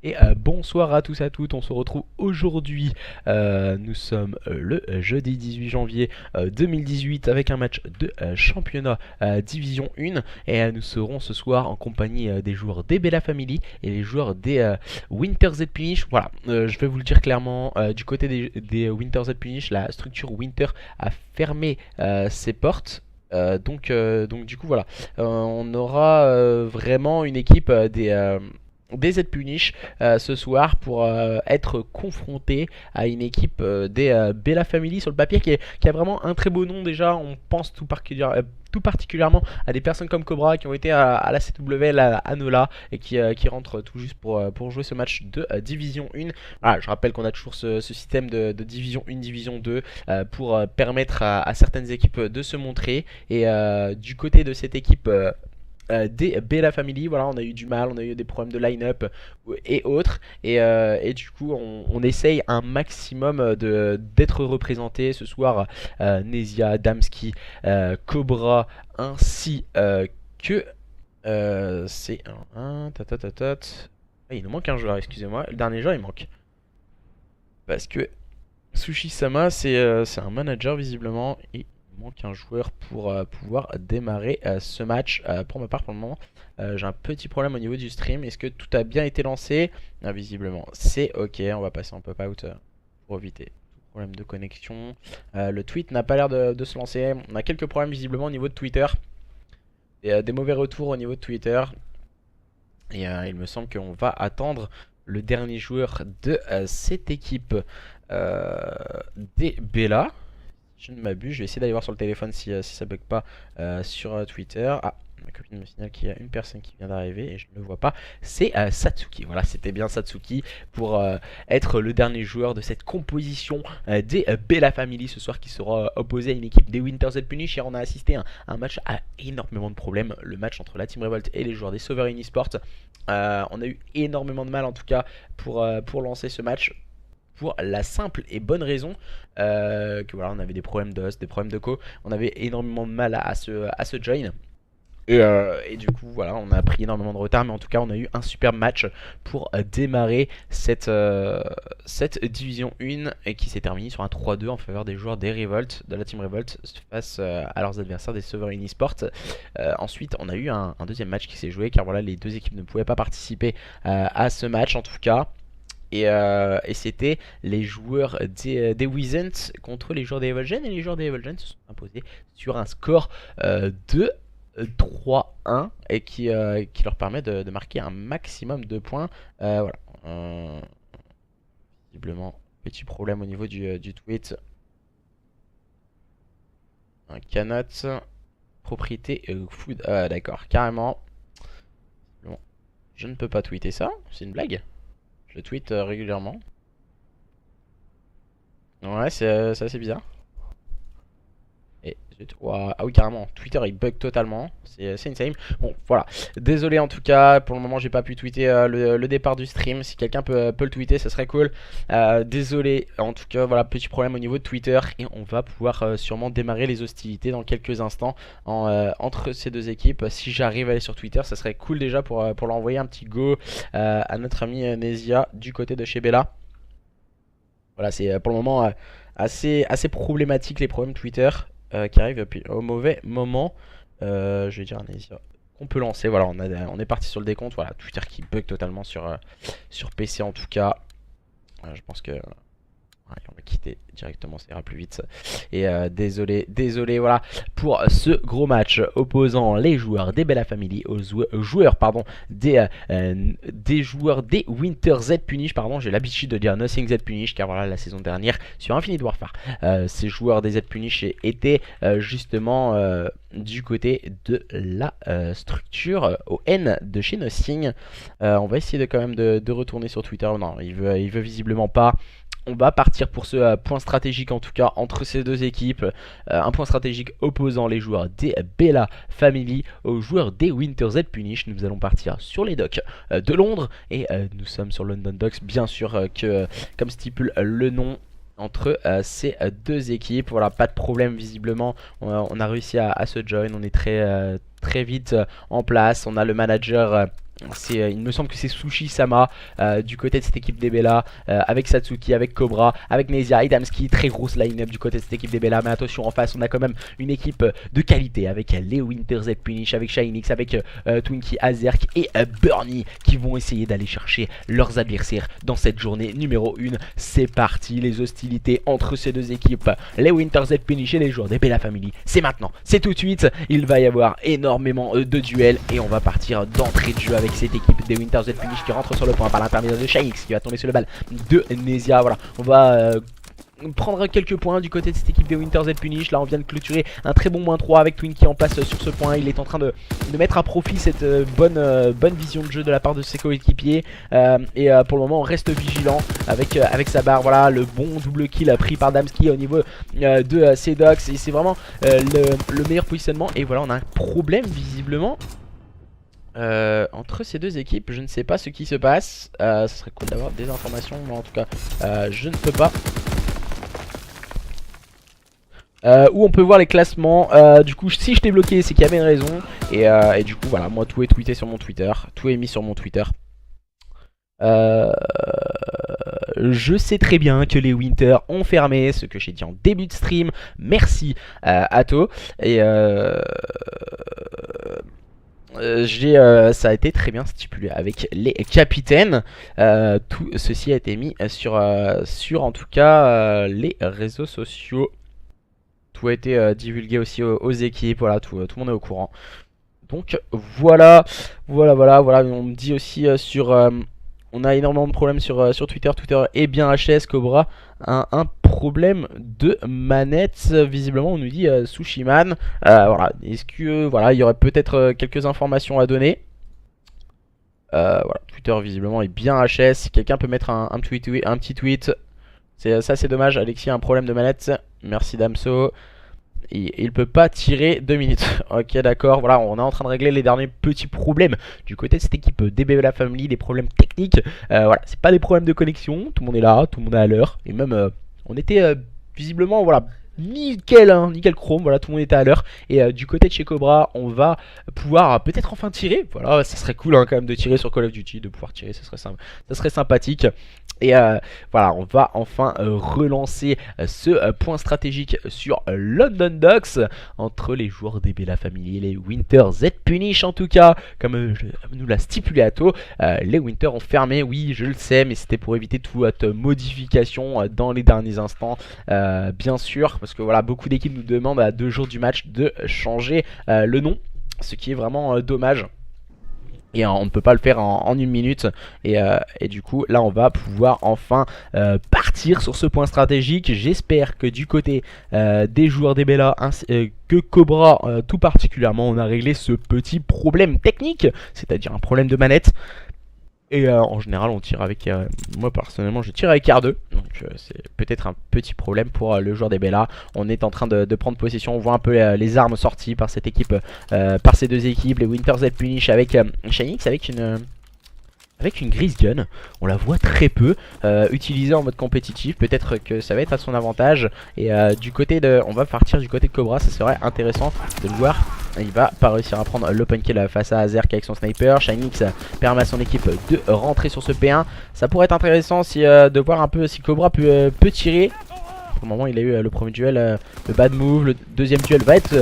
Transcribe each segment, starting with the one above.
Et bonsoir à tous et à toutes, on se retrouve aujourd'hui, nous sommes le jeudi 18 janvier 2018 avec un match de championnat Division 1 et nous serons ce soir en compagnie des joueurs des Bella Family et les joueurs des Winter Z Punish. Voilà, je vais vous le dire clairement, du côté des Winter Z Punish, la structure Winter a fermé ses portes. Donc du coup voilà, on aura vraiment une équipe des Z Punish ce soir pour être confronté à une équipe des Bella Family sur le papier qui a vraiment un très beau nom déjà. On pense tout particulièrement à des personnes comme Cobra qui ont été à la CWL à Nola et qui rentrent tout juste pour jouer ce match de Division 1. Voilà, je rappelle qu'on a toujours ce système de Division 1, Division 2 pour permettre à certaines équipes de se montrer. Et du côté de cette équipe des Bella Family, voilà, on a eu du mal, on a eu des problèmes de line-up et autres, et du coup on essaye un maximum d'être représenté ce soir. Nesia, Damski, Cobra, ainsi que c'est un il nous manque un joueur, excusez-moi, le dernier joueur il manque parce que Sushi-sama c'est un manager visiblement, et il manque un joueur pour pouvoir démarrer ce match. Pour ma part, pour le moment, j'ai un petit problème au niveau du stream. Est-ce que tout a bien été lancé? Visiblement, c'est ok. On va passer en pop-out pour éviter tout problème de connexion. Le tweet n'a pas l'air de se lancer. On a quelques problèmes visiblement au niveau de Twitter. Et, des mauvais retours au niveau de Twitter. Et il me semble qu'on va attendre le dernier joueur de cette équipe des Bella. Je ne m'abuse, je vais essayer d'aller voir sur le téléphone si ça bug pas sur Twitter. Ah, ma copine me signale qu'il y a une personne qui vient d'arriver et je ne le vois pas. C'est Satsuki. Voilà, c'était bien Satsuki pour être le dernier joueur de cette composition des Bella Family ce soir, qui sera opposé à une équipe des Winter Z Punish. Hier, on a assisté à un match à énormément de problèmes. Le match entre la Team Revolt et les joueurs des Sovereign Esports. On a eu énormément de mal en tout cas pour lancer ce match. Pour la simple et bonne raison que voilà, on avait des problèmes de host, des problèmes de co, on avait énormément de mal à se join. Et du coup voilà, on a pris énormément de retard, mais en tout cas on a eu un superbe match pour démarrer cette division 1 et qui s'est terminée sur un 3-2 en faveur des joueurs des Revolt, de la Team Revolt, face à leurs adversaires des Sovereign Esports. Ensuite on a eu un deuxième match qui s'est joué, car voilà, les deux équipes ne pouvaient pas participer à ce match en tout cas. Et c'était les joueurs des Wizens contre les joueurs des Evolgen, et les joueurs des Evolgen se sont imposés sur un score de 3-1 et qui leur permet de marquer un maximum de points. Voilà. Visiblement, petit problème au niveau du tweet. Un cannot. Propriété food. D'accord, carrément. Bon, je ne peux pas tweeter ça, c'est une blague. Je tweet régulièrement. Ouais, c'est assez bizarre. Et wow. Ah oui, carrément, Twitter il bug totalement. C'est insane. Bon, voilà. Désolé en tout cas, pour le moment j'ai pas pu tweeter le départ du stream. Si quelqu'un peut le tweeter, ça serait cool. Désolé, en tout cas, voilà, petit problème au niveau de Twitter. Et on va pouvoir sûrement démarrer les hostilités dans quelques instants entre ces deux équipes. Si j'arrive à aller sur Twitter, ça serait cool déjà pour leur envoyer un petit go à notre ami Nesia du côté de chez Bella. Voilà, c'est pour le moment assez problématique, les problèmes Twitter qui arrivent au mauvais moment. Je vais dire à Nesia qu'on peut lancer. Voilà, on est parti sur le décompte. Voilà, Twitter qui bug totalement sur PC en tout cas. Je pense que allez, on va quitter directement, ça ira plus vite. Et désolé, voilà, pour ce gros match opposant les joueurs des Bella Family aux joueurs des joueurs des Winter Z Punish. Pardon, j'ai l'habitude de dire Nothing Z Punish, car voilà, la saison dernière sur Infinite Warfare, ces joueurs des Z Punish étaient justement du côté de la structure ON de chez Nothing. On va essayer quand même de retourner sur Twitter. Non, il veut visiblement pas. On va partir pour ce point stratégique en tout cas entre ces deux équipes. Un point stratégique opposant les joueurs des Bella Family aux joueurs des Winter Z Punish. Nous allons partir sur les docks de Londres et nous sommes sur London Docks, bien sûr que comme stipule le nom. entre ces deux équipes. Voilà, pas de problème visiblement. On a réussi à se join. On est très vite en place. On a le manager. Il me semble que c'est Sushi Sama du côté de cette équipe des Bella, avec Satsuki, avec Cobra, avec Nezia et Damski. Très grosse line-up du côté de cette équipe des Bella. Mais attention, en face on a quand même une équipe de qualité avec les Winter Z Punish, avec Shinix, avec Twinkie, Azerk et Burnie, qui vont essayer d'aller chercher leurs adversaires dans cette journée numéro 1. C'est parti, les hostilités entre ces deux équipes, les Winter Z Punish et les joueurs des Bella Family. C'est maintenant, c'est tout de suite. Il va y avoir énormément de duels et on va partir d'entrée de jeu avec cette équipe des Winter Z Punish qui rentre sur le point par l'intermédiaire de Shinix qui va tomber sur le balle de Nezia. Voilà, on va prendre quelques points du côté de cette équipe des Winter Z Punish. Là on vient de clôturer un très bon -3 avec Twinkie en place sur ce point. Il est en train de mettre à profit cette bonne vision de jeu de la part de ses coéquipiers, et pour le moment on reste vigilant avec sa barre. Voilà, le bon double kill pris par Damski au niveau de Sedox, et c'est vraiment le meilleur positionnement. Et voilà, on a un problème visiblement entre ces deux équipes. Je ne sais pas ce qui se passe. Ce serait cool d'avoir des informations, mais en tout cas je ne peux pas. Où on peut voir les classements. Du coup, si je t'ai bloqué, c'est qu'il y avait une raison. Et du coup, voilà, moi tout est tweeté sur mon Twitter. Tout est mis sur mon Twitter. Je sais très bien que les Winter ont fermé, ce que j'ai dit en début de stream. Merci Atto. Et ça a été très bien stipulé avec les capitaines. Tout ceci a été mis sur en tout cas les réseaux sociaux. Tout a été divulgué aussi aux équipes. Voilà, tout le monde est au courant. Donc voilà. On me dit aussi sur on a énormément de problèmes sur Twitter. Twitter est bien HS. Cobra a un problème de manette. Visiblement, on nous dit Sushiman. Voilà. Est-ce que voilà, il y aurait peut-être quelques informations à donner. Voilà. Twitter visiblement est bien HS. Si quelqu'un peut mettre un petit tweet. Ça c'est dommage. Alexis a un problème de manette. Merci Damso. Il peut pas tirer 2 minutes. Ok, d'accord. Voilà, on est en train de régler les derniers petits problèmes du côté de cette équipe DB La Family, des problèmes techniques. Voilà, c'est pas des problèmes de connexion. Tout le monde est là, tout le monde est à l'heure. Et même, on était visiblement, voilà, nickel, hein, nickel chrome. Voilà, tout le monde était à l'heure. Et du côté de chez Cobra, on va pouvoir peut-être enfin tirer. Voilà, ça serait cool hein, quand même de tirer sur Call of Duty, de pouvoir tirer, ça serait sympathique. Et voilà, on va enfin relancer ce point stratégique sur London Docks entre les joueurs des Bella Family et les Winter Z Punish. En tout cas, comme nous l'a stipulé Atto, les Winter ont fermé, oui je le sais, mais c'était pour éviter toute modification dans les derniers instants, bien sûr, parce que voilà, beaucoup d'équipes nous demandent à 2 jours du match de changer le nom, ce qui est vraiment dommage. Et on ne peut pas le faire en 1 minute. Et du coup là on va pouvoir enfin partir sur ce point stratégique. J'espère que du côté des joueurs des Bella que Cobra tout particulièrement, on a réglé ce petit problème technique, c'est-à-dire un problème de manette. Et en général on tire avec, moi personnellement je tire avec R2. Donc c'est peut-être un petit problème pour le joueur des Bella. On est en train de prendre possession, on voit un peu les armes sorties par cette équipe, par ces deux équipes. Les Winter Z Punish avec Shinix avec une Grease Gun. On la voit très peu utilisée en mode compétitif. Peut-être que ça va être à son avantage. Et du côté de, on va partir du côté de Cobra. Ça serait intéressant de le voir. Il va pas réussir à prendre l'open kill face à Azerk avec son sniper. Shinix permet à son équipe de rentrer sur ce P1. Ça pourrait être intéressant si, de voir un peu si Cobra peut tirer. Pour le moment il a eu le premier duel, le bad move. Le deuxième duel va être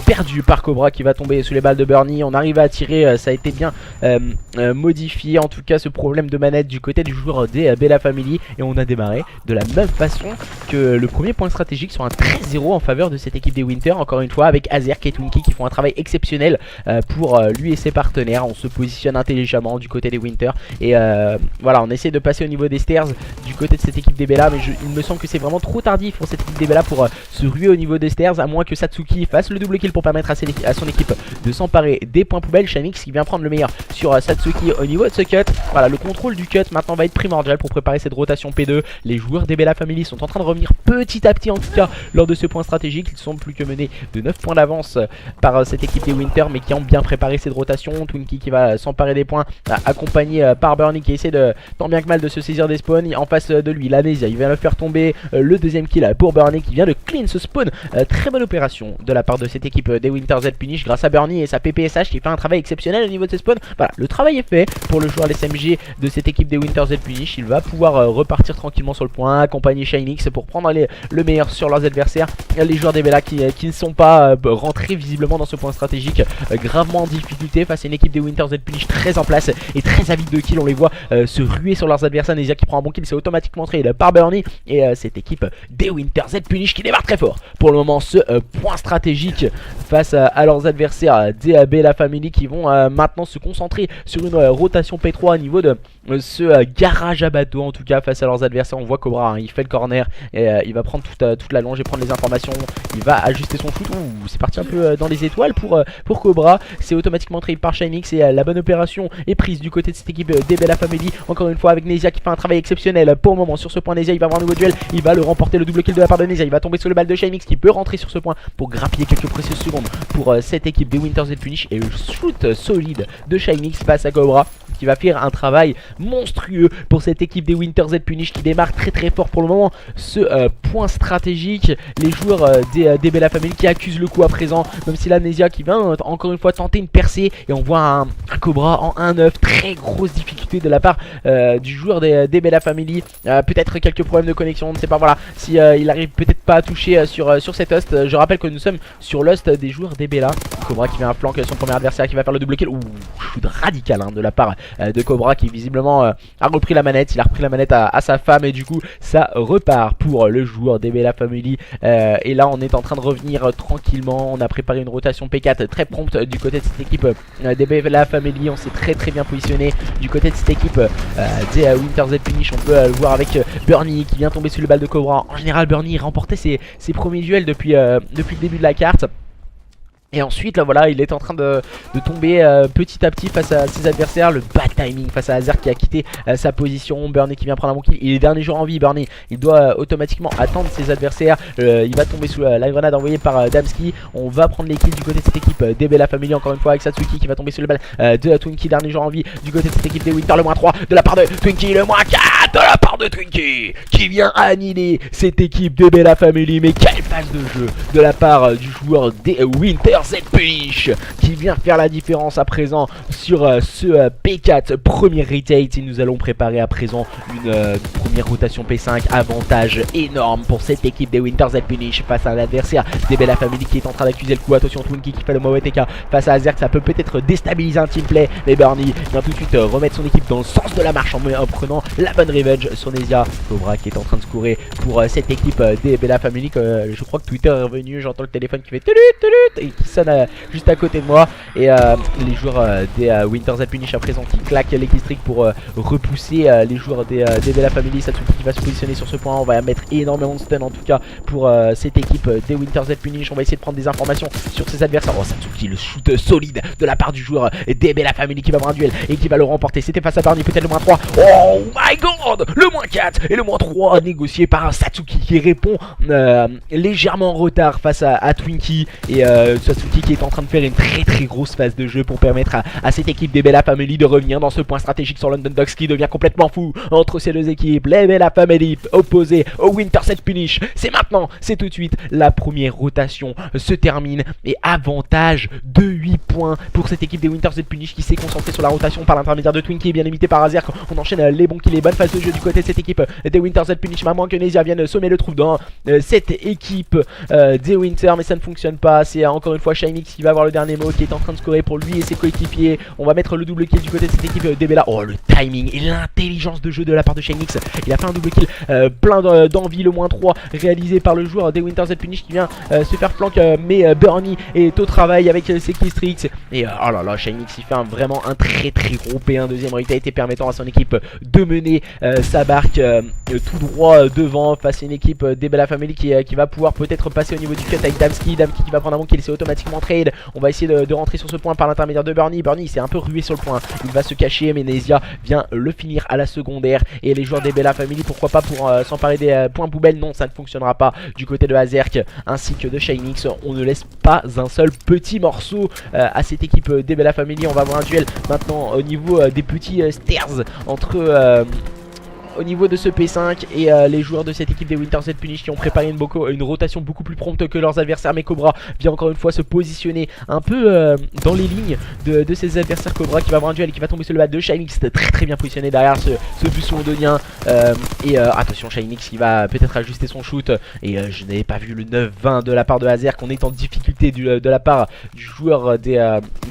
perdu par Cobra qui va tomber sous les balles de Burnie. On arrive à tirer, ça a été bien modifié. En tout cas ce problème de manette du côté du joueur des Bella Family. Et on a démarré de la même façon que le premier point stratégique sur un 13-0 en faveur de cette équipe des Winter. Encore une fois avec Azerk et Twinkie qui font un travail exceptionnel pour lui et ses partenaires. On se positionne intelligemment du côté des Winter. Et voilà, on essaie de passer au niveau des stairs du côté de cette équipe des Bella. Mais il me semble que c'est vraiment trop tardif tardif pour cette équipe des Bella pour se ruer au niveau des stairs, à moins que Satsuki fasse le double kill pour permettre à son équipe de s'emparer des points poubelles. Shinix qui vient prendre le meilleur sur Satsuki au niveau de ce cut. Voilà, le contrôle du cut maintenant va être primordial pour préparer cette rotation P2. Les joueurs des Bella Family sont en train de revenir petit à petit, en tout cas lors de ce point stratégique. Ils sont plus que menés de 9 points d'avance par cette équipe des Winter, mais qui ont bien préparé cette rotation. Twinkie qui va s'emparer des points, accompagné par Bernie qui essaie de tant bien que mal de se saisir des spawns. En face de lui, l'Anesia, il vient le faire tomber. Le deuxième kill pour Bernie qui vient de clean ce spawn. Très bonne opération de la part de cette équipe des Winter Z Punish grâce à Bernie et sa PPSH qui fait un travail exceptionnel au niveau de ce spawn. Voilà, le travail est fait pour le joueur SMG de cette équipe des Winter Z Punish. Il va pouvoir repartir tranquillement sur le point, accompagner Shinix pour prendre le meilleur sur leurs adversaires. Les joueurs des Bella qui ne sont pas rentrés visiblement dans ce point stratégique, gravement en difficulté face à une équipe des Winter Z Punish très en place et très avide de kills. On les voit se ruer sur leurs adversaires. Nesia qui prend un bon kill, c'est automatiquement trade par Bernie. Et cette équipe des Winter Z Punish qui démarre très fort pour le moment ce point stratégique face à leurs adversaires des Bella Family, qui vont maintenant se concentrer sur une rotation P3 au niveau de ce garage à bateau. En tout cas face à leurs adversaires, on voit Cobra, hein, il fait le corner et il va prendre toute la longe et prendre les informations. Il va ajuster son shoot. C'est parti un peu dans les étoiles pour Cobra. C'est automatiquement trade par Shinix et la bonne opération est prise du côté de cette équipe des Bella Family. Encore une fois avec Nesia qui fait un travail exceptionnel pour le moment sur ce point. Nesia, il va avoir un nouveau duel, il va le remporter, le double kill de la part de Nesia. Il va tomber sur le balle de Shinix qui peut rentrer sur ce point pour grappiller quelques précieuses secondes pour cette équipe des Winter Z Punish. Et le shoot solide de Shinix face à Cobra qui va faire un travail monstrueux pour cette équipe des Winter Z Punish qui démarre très fort pour le moment ce point stratégique. Les joueurs des Bella Family qui accusent le coup à présent, même si l'Amnesia qui vient encore une fois tenter une percée, et on voit un Cobra en 1-9. Très grosse difficulté de la part du joueur des Bella Family. Peut-être quelques problèmes de connexion, on ne sait pas, voilà, si il arrive peut-être pas à toucher sur cet host. Je rappelle que nous sommes sur l'host des joueurs des Bella. Cobra qui vient à flanc son premier adversaire qui va faire le double kill. Ouh, shoot radical de la part de Cobra qui visiblement a repris la manette. Il a repris la manette à sa femme et du coup ça repart pour le joueur des Bella Family. Et là on est en train de revenir tranquillement. On a préparé une rotation P4 très prompte du côté de cette équipe des Bella Family. On s'est très bien positionné du côté de cette équipe des Winter Z Punish. On peut le voir avec Bernie qui vient tomber sur le balle de Cobra. En général Bernie remportait ses premiers duels depuis le début de la carte. Et ensuite là voilà, il est en train de tomber petit à petit face à ses adversaires. Le bad timing face à Azer qui a quitté sa position. Bernie qui vient prendre un bon kill. Il est dernier joueur en vie. Bernie, il doit automatiquement attendre ses adversaires. Il va tomber sous la grenade envoyée par Damski. On va prendre les kills du côté de cette équipe des Bella Family. Encore une fois avec Satsuki qui va tomber sous le balle de Twinkie, dernier joueur en vie du côté de cette équipe des Winter. Le -3 de la part de Twinkie, le -4 de la part de Twinkie qui vient annihiler cette équipe des Bella Family. Mais quelle phase de jeu de la part du joueur des Winter Z Punish qui vient faire la différence à présent sur ce P4 premier retake. Et nous allons préparer à présent une première rotation P5. Avantage énorme pour cette équipe des Winter Z Punish face à un adversaire des Bella Family qui est en train d'accuser le coup. Attention, Twinkie qui fait le mauvais TK face à Azerk. Ça peut peut-être déstabiliser un teamplay, mais Bernie vient tout de suite remettre son équipe dans le sens de la marche en prenant la bonne revenge sur Nesia. Cobra qui est en train de scorer pour cette équipe des Bella Family. Je crois que Twitter est revenu, j'entends le téléphone qui fait tulut et qui sonne juste à côté de moi. Et les joueurs des Winter Z Punish à présent qui claquent les killstreaks pour repousser les joueurs des Bella Family. Satsuki qui va se positionner sur ce point. On va mettre énormément de stun en tout cas pour cette équipe des Winter Z Punish. On va essayer de prendre des informations sur ses adversaires. Oh, Satsuki, le shoot solide de la part du joueur des Bella Family qui va avoir un duel et qui va le remporter. C'était face à Barney, peut-être le -3. Oh my god, le -4 et le -3 négocié par un Satsuki qui répond légèrement en retard face à Twinkie. Et Satsuki qui est en train de faire une très grosse phase de jeu pour permettre à cette équipe des Bella Family de revenir dans ce point stratégique sur London Docks qui devient complètement fou entre ces deux équipes. Les Bella Family opposées au Winter Z Punish. C'est maintenant, c'est tout de suite. La première rotation se termine et avantage de 8 points pour cette équipe des Winter Z Punish qui s'est concentrée sur la rotation par l'intermédiaire de Twinkie, bien imité par Azer. On enchaîne les bons kills, les bonnes phases de jeu du côté de cette équipe des Winter Z Punish. À moins que Nesia vienne sommer le trou dans cette équipe équipe des Winter, mais ça ne fonctionne pas. C'est encore une fois Shinix qui va avoir le dernier mot, qui est en train de scorer pour lui et ses coéquipiers. On va mettre le double kill du côté de cette équipe des Bella. Oh, le timing et l'intelligence de jeu de la part de Shinix. Il a fait un double kill plein d'envie, le moins 3 réalisé par le joueur des Winter Z Punish qui vient se faire flank, mais Bernie est au travail avec ses killstreaks. Et oh là là, Shinix il fait vraiment un très gros P1 deuxième royauté permettant à son équipe de mener sa barque tout droit devant face à une équipe des Bella Family qui va pouvoir peut-être passer au niveau du cut avec Damski qui va prendre un bon kill, c'est automatiquement trade. On va essayer de rentrer sur ce point par l'intermédiaire de Bernie. Bernie s'est un peu rué sur le point, il va se cacher, mais Nezia vient le finir à la secondaire. Et les joueurs des Bella Family, pourquoi pas pour s'emparer des points poubelles? Non, ça ne fonctionnera pas du côté de Azerk ainsi que de Shinix. On ne laisse pas un seul petit morceau à cette équipe des Bella Family. On va avoir un duel maintenant au niveau des petits stairs entre au niveau de ce P5 et les joueurs de cette équipe des Winter Z Punish qui ont préparé une rotation beaucoup plus prompte que leurs adversaires. Mais Cobra vient encore une fois se positionner un peu dans les lignes de ses adversaires. Cobra qui va avoir un duel et qui va tomber sur le bas de Shinix, très bien positionné derrière ce buisson londonien. Attention, Shinix qui va peut-être ajuster son shoot. Et je n'avais pas vu le 9-20 de la part de Hazer, qu'on est en difficulté de la part du joueur des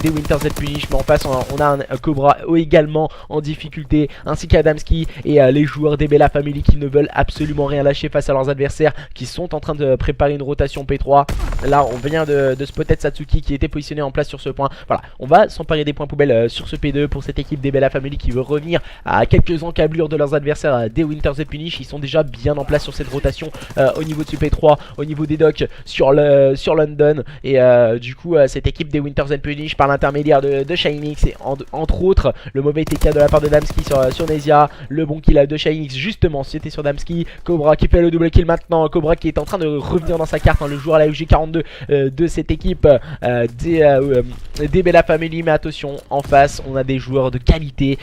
Winter Z Punish. Mais en face on a un Cobra également en difficulté, ainsi qu'Adamski et les joueurs des Bella Family qui ne veulent absolument rien lâcher face à leurs adversaires, qui sont en train de préparer une rotation P3. Là on vient de spotter Satsuki qui était positionné en place sur ce point. Voilà, on va s'emparer des points poubelles sur ce P2 pour cette équipe des Bella Family qui veut revenir à quelques encablures de leurs adversaires des Winter Z Punish. Ils sont déjà bien en place sur cette rotation au niveau de ce P3, au niveau des docks sur London. Et du coup cette équipe des Winter Z Punish par l'intermédiaire de Shinix et entre autres le mauvais TK de la part de Damski sur Nezia, le bon kill de Shinix justement c'était sur Damski. Cobra qui fait le double kill maintenant, Cobra qui est en train de revenir dans sa carte, le joueur à la UG42 de cette équipe des Bella Family. Mais attention, en face on a des joueurs de qualité,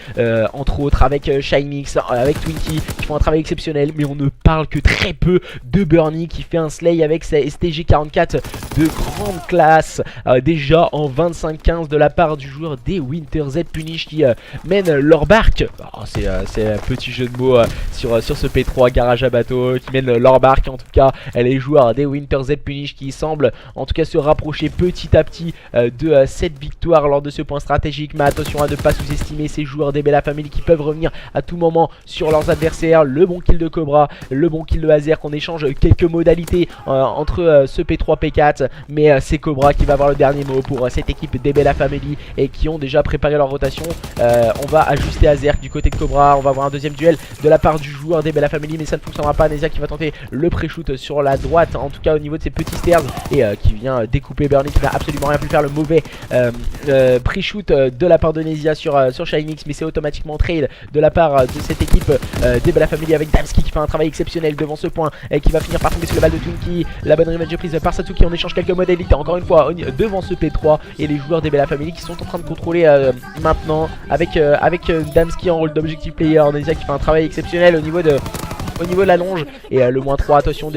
entre autres avec Shinix, avec Twinkie qui font un travail exceptionnel, mais on ne parle que très peu de Bernie qui fait un slay avec sa STG44 de grande classe, déjà en 25-15 de la part du joueur des Winter Z Punish qui mène leur barque. Oh, c'est un petit jeu de mots sur ce P3 garage à bateau, qui mène leur barque. En tout cas les joueurs des Winter Z Punish qui semblent en tout cas se rapprocher petit à petit de cette victoire lors de ce point stratégique. Mais attention à ne pas sous-estimer ces joueurs des Bella Family qui peuvent revenir à tout moment sur leurs adversaires. Le bon kill de Cobra, le bon kill de Hazer, qu'on échange quelques modalités entre ce P3 P4, mais c'est Cobra qui va avoir le dernier mot pour cette équipe des Bella Family et qui ont déjà préparé leur rotation. On va ajuster Hazer du côté de Cobra. On va avoir un deuxième duel de la part du joueur des Bella Family, mais ça ne fonctionnera pas. Nezia qui va tenter le pré-shoot sur la droite, en tout cas au niveau de ses petits stairs, et qui vient découper Bernie qui n'a absolument rien pu faire. Le mauvais pré-shoot de la part de Nezia sur Shinix, mais c'est automatiquement trade de la part de cette équipe des Bella Family avec Damski qui fait un travail exceptionnel devant ce point et qui va finir par tomber sur le balle de Twinkie. La bonne revenge prise par Satsuki, on échange quelques modalités encore une fois devant ce P3 et les joueurs des Bella Family qui sont en train de contrôler maintenant avec Damski en rôle d'objectif player. Nezia qui fait un travail exceptionnel au niveau de la longe et le moins 3, attention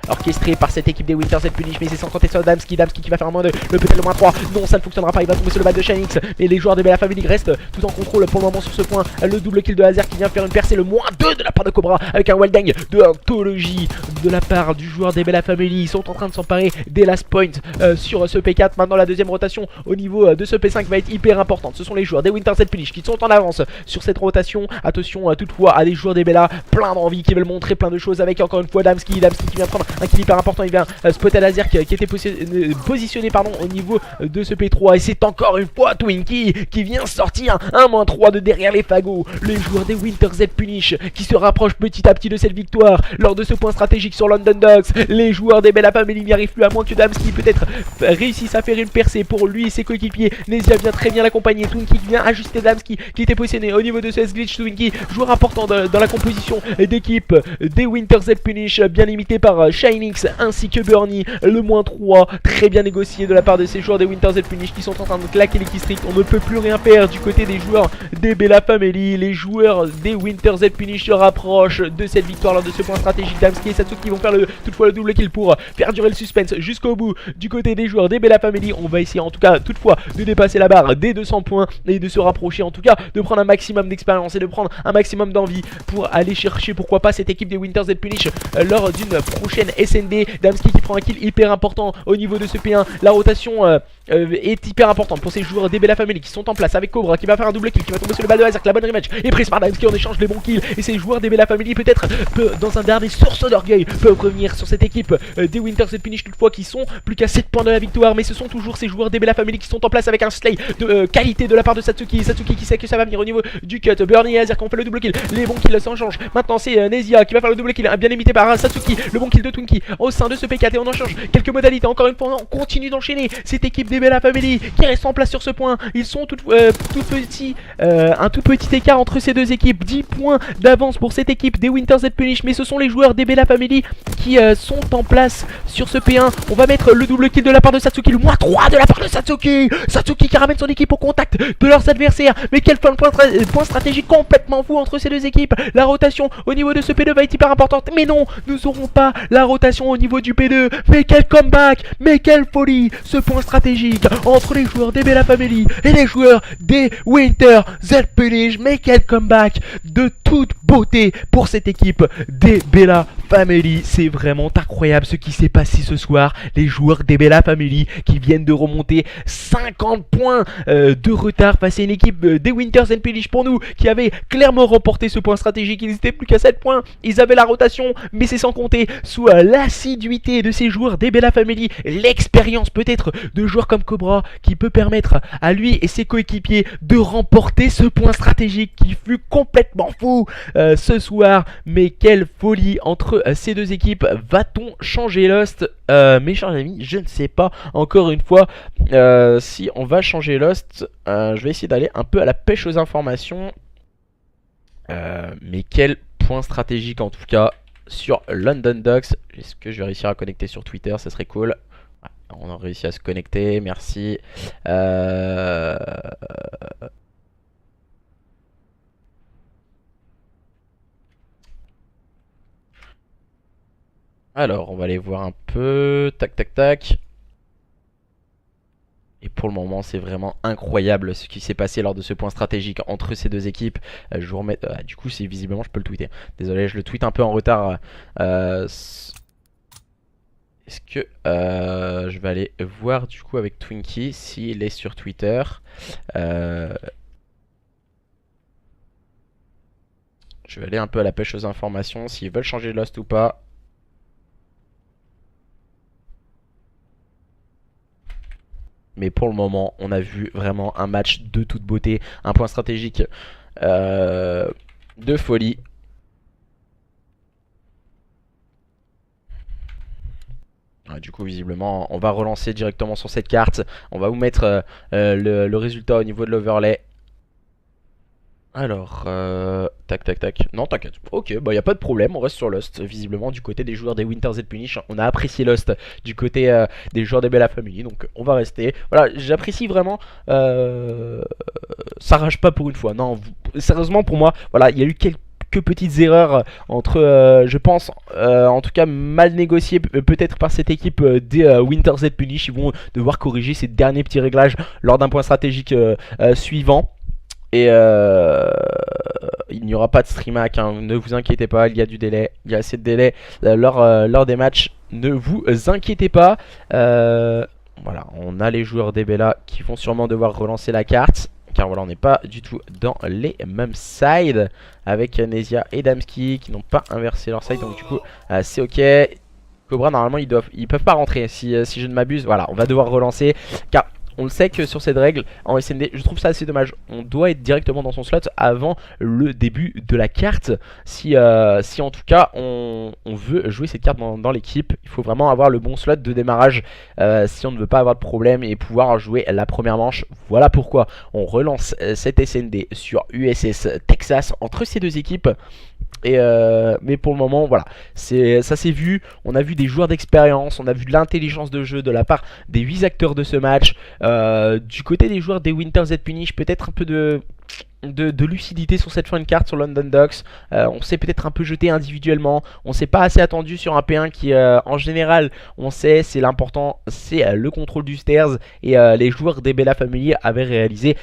orchestré par cette équipe des Winter Z Punish, mais c'est sans compter sur Damski qui va faire un moins 2, peut-être le moins 3, non ça ne fonctionnera pas, il va tomber sur le bas de Shinix, mais les joueurs des Bella Family restent tout en contrôle pour le moment sur ce point. Le double kill de Hazer qui vient faire une percée, le moins 2 de la part de Cobra avec un Wildang de Anthologie de la part du joueur des Bella Family. Ils sont en train de s'emparer des last points sur ce P4. Maintenant la deuxième rotation au niveau de ce P5 va être hyper importante. Ce sont les joueurs des Winter Z Punish qui sont en avance sur cette rotation. Attention toutefois à des joueurs des Bella plein d'envie qui veulent montrer plein de choses avec encore une fois Damski qui vient prendre un kill hyper important. Il vient spotter Laser qui était positionné au niveau de ce P3, et c'est encore une fois Twinkie qui vient sortir un moins 3 de derrière les fagots. Les joueurs des Winter Z Punish qui se rapprochent petit à petit de cette victoire lors de ce point stratégique sur London Docks. Les joueurs des Bella Family n'y arrivent plus, à moins que Damski peut-être réussisse à faire une percée pour lui et ses coéquipiers. Nezia vient très bien l'accompagner, Twinkie vient ajuster Damski qui était positionné au niveau de ce S-Glitch. Twinkie, joueur important dans la composition d'équipe des Winter Z Punish, bien limité par Shinix ainsi que Bernie. Le moins 3 très bien négocié de la part de ces joueurs des Winter Z Punish qui sont en train de claquer les killstreaks. On ne peut plus rien faire du côté des joueurs des Bella Family. Les joueurs des Winter Z Punish se rapprochent de cette victoire lors de ce point stratégique. Damski et Satsuki vont faire toutefois le double kill pour faire durer le suspense jusqu'au bout du côté des joueurs des Bella Family. On va essayer en tout cas toutefois de dépasser la barre des 200 points et de se rapprocher en tout cas de prendre un maximum d'expérience et de prendre un maximum d'envie pour aller chercher pourquoi pas cette équipe des Winters et Punish lors d'une prochaine SND. Damski qui prend un kill hyper important au niveau de ce P1. La rotation est hyper importante pour ces joueurs des Bella Family qui sont en place avec Cobra qui va faire un double kill, qui va tomber sur le bal de Hazard, la bonne rematch est prise par Damski en échange les bons kills. Et ces joueurs des Bella Family peut-être dans un dernier sursaut d'orgueil peuvent revenir sur cette équipe des Winters et Punish toutefois qui sont plus qu'à 7 points de la victoire. Mais ce sont toujours ces joueurs des Bella Family qui sont en place avec un slay de qualité de la part de Satsuki. Satsuki qui sait que ça va venir au niveau du cut. Burnie et Hazard qui ont fait le double kill. Les bons kills s'en changent. Maintenant c'est Nezia qui va faire le double kill, bien imité par Satsuki. Le bon kill de Twinkie au sein de ce P4 et on en change quelques modalités. Encore une fois on continue d'enchaîner cette équipe des Bella Family qui reste en place sur ce point. Ils sont tout petits, un tout petit écart entre ces deux équipes. 10 points d'avance pour cette équipe des Winters et Punish. Mais ce sont les joueurs des Bella Family qui sont en place sur ce P1. On va mettre le double kill de la part de Satsuki, le moins 3 de la part de Satsuki. Satsuki qui ramène son équipe au contact de leurs adversaires. Mais quel point stratégique complètement fou entre ces deux équipes. La rotation au niveau de ce P2 va être hyper importante. Mais non, nous n'aurons pas la rotation au niveau du P2. Mais quel comeback, mais quelle folie. Ce point stratégique entre les joueurs des Bella Family et les joueurs des Winters et Punish. Mais quel comeback de toute beauté pour cette équipe des Bella Family. C'est vraiment incroyable ce qui s'est passé ce soir. Les joueurs des Bella Family qui viennent de remonter 50 points de retard face à une équipe des Winters and Punish pour nous qui avait clairement remporté ce point stratégique. Ils n'étaient plus qu'à 7 points. Ils avaient la rotation, mais c'est sans compter sous l'assiduité de ces joueurs des Bella Family. L'expérience peut-être de joueurs comme Cobra qui peut permettre à lui et ses coéquipiers de remporter ce point stratégique qui fut complètement fou ce soir. Mais quelle folie entre ces deux équipes. Va-t-on changer Lost mes chers amis, je ne sais pas encore une fois si on va changer Lost. Je vais essayer d'aller un peu à la pêche aux informations. Mais quel point stratégique en tout cas sur London Docks. Est-ce que je vais réussir à connecter sur Twitter? Ça serait cool. On a réussi à se connecter, merci. Alors, on va aller voir un peu. Tac, tac, tac. Et pour le moment, c'est vraiment incroyable ce qui s'est passé lors de ce point stratégique entre ces deux équipes. Je vous remets. Du coup, c'est visiblement, je peux le tweeter. Désolé, je le tweete un peu en retard. Est-ce que je vais aller voir du coup avec Twinkie s'il est sur Twitter. Je vais aller un peu à la pêche aux informations s'ils veulent changer de Lost ou pas. Mais pour le moment, on a vu vraiment un match de toute beauté. Un point stratégique de folie. Du coup, visiblement, on va relancer directement sur cette carte. On va vous mettre le résultat au niveau de l'overlay. Alors, tac tac tac, non t'inquiète, ok, bah y a pas de problème, on reste sur Lost, visiblement du côté des joueurs des Winters et Punish, on a apprécié Lost du côté des joueurs des Bella Family, donc on va rester, voilà, j'apprécie vraiment, ça rage pas pour une fois, non, sérieusement pour moi, voilà, il y a eu quelques petites erreurs entre, je pense, en tout cas mal négociées peut-être par cette équipe des Winters et Punish, ils vont devoir corriger ces derniers petits réglages lors d'un point stratégique suivant. Et il n'y aura pas de stream hack, hein, ne vous inquiétez pas, il y a du délai, il y a assez de délai lors des matchs, ne vous inquiétez pas. Voilà, on a les joueurs des Bella qui vont sûrement devoir relancer la carte, car voilà, on n'est pas du tout dans les mêmes sides avec Nezia et Damski qui n'ont pas inversé leur side, donc du coup c'est ok. Cobra normalement ils peuvent pas rentrer si je ne m'abuse, voilà, on va devoir relancer car on le sait que sur cette règle en SND, je trouve ça assez dommage. On doit être directement dans son slot avant le début de la carte. Si en tout cas on veut jouer cette carte dans l'équipe, il faut vraiment avoir le bon slot de démarrage si on ne veut pas avoir de problème et pouvoir jouer la première manche. Voilà pourquoi on relance cette SND sur USS Texas entre ces deux équipes. Et mais pour le moment voilà, ça s'est vu, on a vu des joueurs d'expérience, on a vu de l'intelligence de jeu de la part des 8 acteurs de ce match. Du côté des joueurs des Winters et Punish, peut-être un peu de de lucidité sur cette fin de carte sur London Docks. On s'est peut-être un peu jeté individuellement. On s'est pas assez attendu sur un P1 qui, en général, on sait, c'est l'important, c'est le contrôle du stairs. Et les joueurs des Bella Family avaient réalisé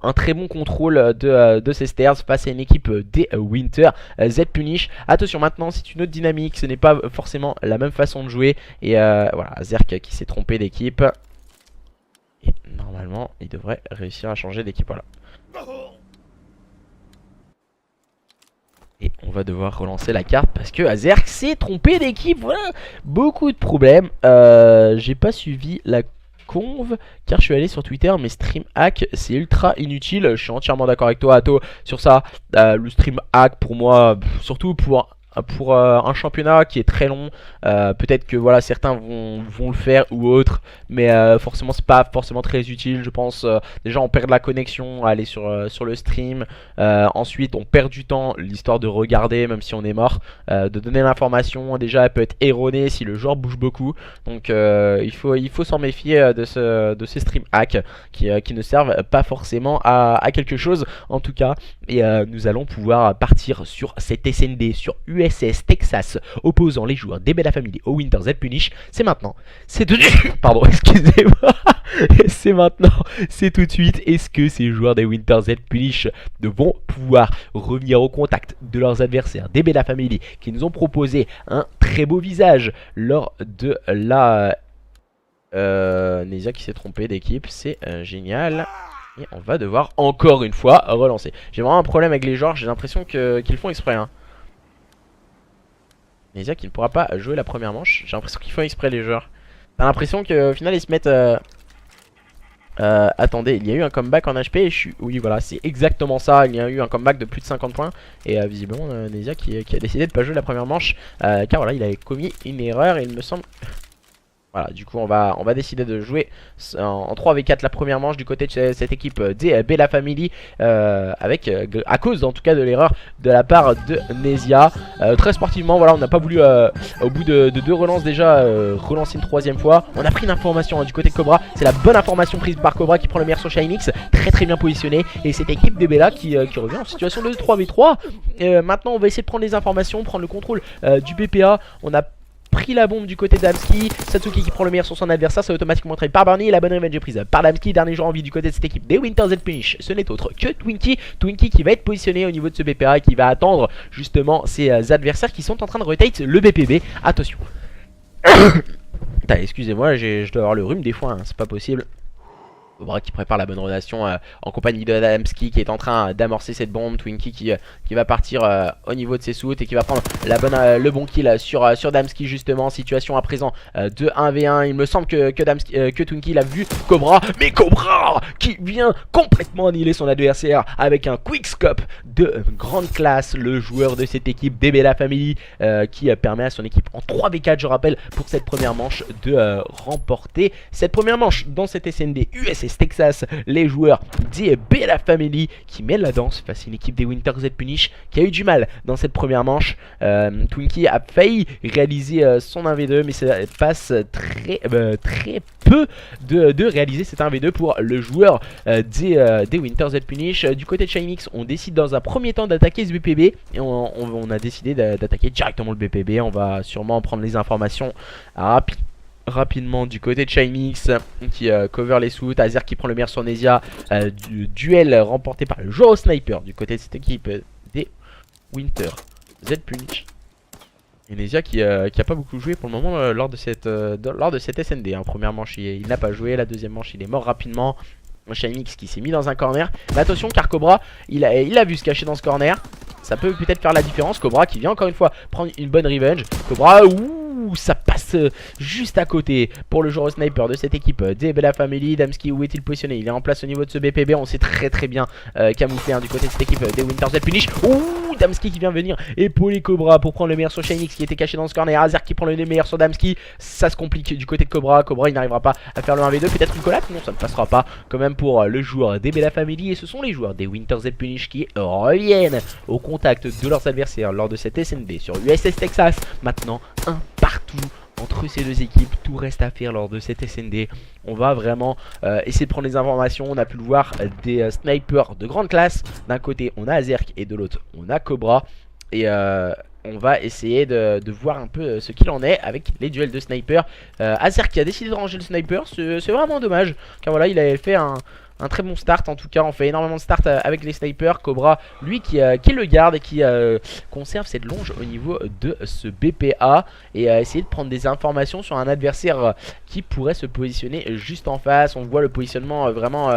un très bon contrôle de ces stairs face à une équipe des Winter Z Punish. Attention, maintenant c'est une autre dynamique, ce n'est pas forcément la même façon de jouer. Et voilà, Zerk qui s'est trompé d'équipe. Et normalement il devrait réussir à changer d'équipe. Voilà. Et on va devoir relancer la carte parce que Azerk s'est trompé d'équipe. Voilà, beaucoup de problèmes. J'ai pas suivi la conve car je suis allé sur Twitter, mais stream hack c'est ultra inutile. Je suis entièrement d'accord avec toi, Atto, sur ça. Le stream hack pour moi, surtout pour un championnat qui est très long, peut-être que voilà, certains vont le faire ou autre, mais forcément c'est pas forcément très utile, je pense. Déjà on perd de la connexion à aller sur le stream, ensuite on perd du temps, l'histoire de regarder même si on est mort, de donner l'information, déjà elle peut être erronée si le joueur bouge beaucoup, donc il faut s'en méfier de ces stream hacks qui ne servent pas forcément à quelque chose en tout cas. Et nous allons pouvoir partir sur cette SND sur USS Texas opposant les joueurs des Bella Family au Winter Z Punish. C'est maintenant, c'est tout de suite. Pardon, excusez-moi. C'est maintenant, c'est tout de suite. Est-ce que ces joueurs des Winter Z Punish vont pouvoir revenir au contact de leurs adversaires des Bella Family qui nous ont proposé un très beau visage lors de la Nesia qui s'est trompé d'équipe, c'est génial. Et on va devoir encore une fois relancer. J'ai vraiment un problème avec les genres, j'ai l'impression qu'ils font exprès. Nesia qui ne pourra pas jouer la première manche. J'ai l'impression qu'ils font exprès les joueurs. T'as l'impression qu'au final ils se mettent... attendez, il y a eu un comeback en HP et je suis... Oui voilà, c'est exactement ça. Il y a eu un comeback de plus de 50 points. Et visiblement Nesia qui a décidé de pas jouer la première manche, car voilà, il avait commis une erreur il me semble... Voilà, du coup on va décider de jouer en 3v4 la première manche du côté de cette équipe des Bella Family, à cause en tout cas de l'erreur de la part de Nesia. Très sportivement, voilà, on n'a pas voulu au bout de 2 relances déjà relancer une 3ème fois. On a pris une information du côté de Cobra, c'est la bonne information prise par Cobra qui prend le meilleur sur Shinix, très bien positionné. Et cette équipe des Bella qui revient en situation de 3v3. Maintenant on va essayer de prendre les informations, prendre le contrôle du BPA. On a pris la bombe du côté d'Amski, Satsuki qui prend le meilleur sur son adversaire, c'est automatiquement traité par Barney et la bonne revenge est prise par Damski. Dernier joueur en vie du côté de cette équipe des Winter Z Punish, ce n'est autre que Twinkie qui va être positionné au niveau de ce BPA et qui va attendre justement ses adversaires qui sont en train de rotate le BPB. Attention. Excusez-moi, je dois avoir le rhume des fois, c'est pas possible. Cobra qui prépare la bonne relation en compagnie de Damski qui est en train d'amorcer cette bombe. Twinkie qui va partir au niveau de ses soutes et qui va prendre le bon kill sur Damski justement. Situation à présent de 1v1. Il me semble que Twinkie l'a vu Cobra, mais Cobra qui vient complètement annihiler son adversaire avec un quickscope de grande classe. Le joueur de cette équipe des Bella Family qui permet à son équipe en 3v4 je rappelle pour cette première manche de remporter cette première manche dans cette SND USS Texas. Les joueurs des Bella Family qui mènent la danse face à une équipe des Winter Z Punish qui a eu du mal dans cette première manche. Twinkie a failli réaliser son 1v2 mais ça passe très peu de réaliser cet 1v2 pour le joueur des Winter Z Punish. Du côté de Shinix on décide dans un premier temps d'attaquer ce BPB et on a décidé d'attaquer directement le BPB. On va sûrement prendre les informations rapidement du côté de Shinix qui cover les suits. Azer qui prend le meilleur sur Nesia, du duel remporté par le joueur au sniper du côté de cette équipe des Winter Z Punish. Et Nesia qui a pas beaucoup joué pour le moment lors de cette SND. Première manche il n'a pas joué, la deuxième manche il est mort rapidement. Shinix qui s'est mis dans un corner. Mais attention car Cobra il a vu se cacher dans ce corner. Ça peut peut-être faire la différence. Cobra qui vient encore une fois prendre une bonne revenge. Cobra, ça passe juste à côté pour le joueur au sniper de cette équipe des Bella Family. Damski, où est-il positionné? Il est en place au niveau de ce BPB. On sait très bien camoufler du côté de cette équipe des Winter Z Punish. Damski qui vient venir épauler Cobra pour prendre le meilleur sur Shinix qui était caché dans ce corner. Azer qui prend le meilleur sur Damski. Ça se complique du côté de Cobra. Cobra il n'arrivera pas à faire le 1v2. Peut-être une collab? Non, ça ne passera pas quand même pour le joueur des Bella Family. Et ce sont les joueurs des Winter Z Punish qui reviennent au contact de leurs adversaires lors de cette SND sur USS Texas. Maintenant un partout entre ces deux équipes. Tout reste à faire lors de cette SND. On va vraiment essayer de prendre les informations. On a pu le voir, des snipers de grande classe. D'un côté on a Azerk et de l'autre on a Cobra. Et on va essayer de voir un peu ce qu'il en est avec les duels de sniper. Azerk qui a décidé de ranger le sniper, c'est vraiment dommage, car voilà, il avait fait un très bon start. En tout cas on fait énormément de start avec les snipers. Cobra lui qui le garde et qui conserve cette longe au niveau de ce BPA. Et essayer de prendre des informations sur un adversaire qui pourrait se positionner juste en face. On voit le positionnement vraiment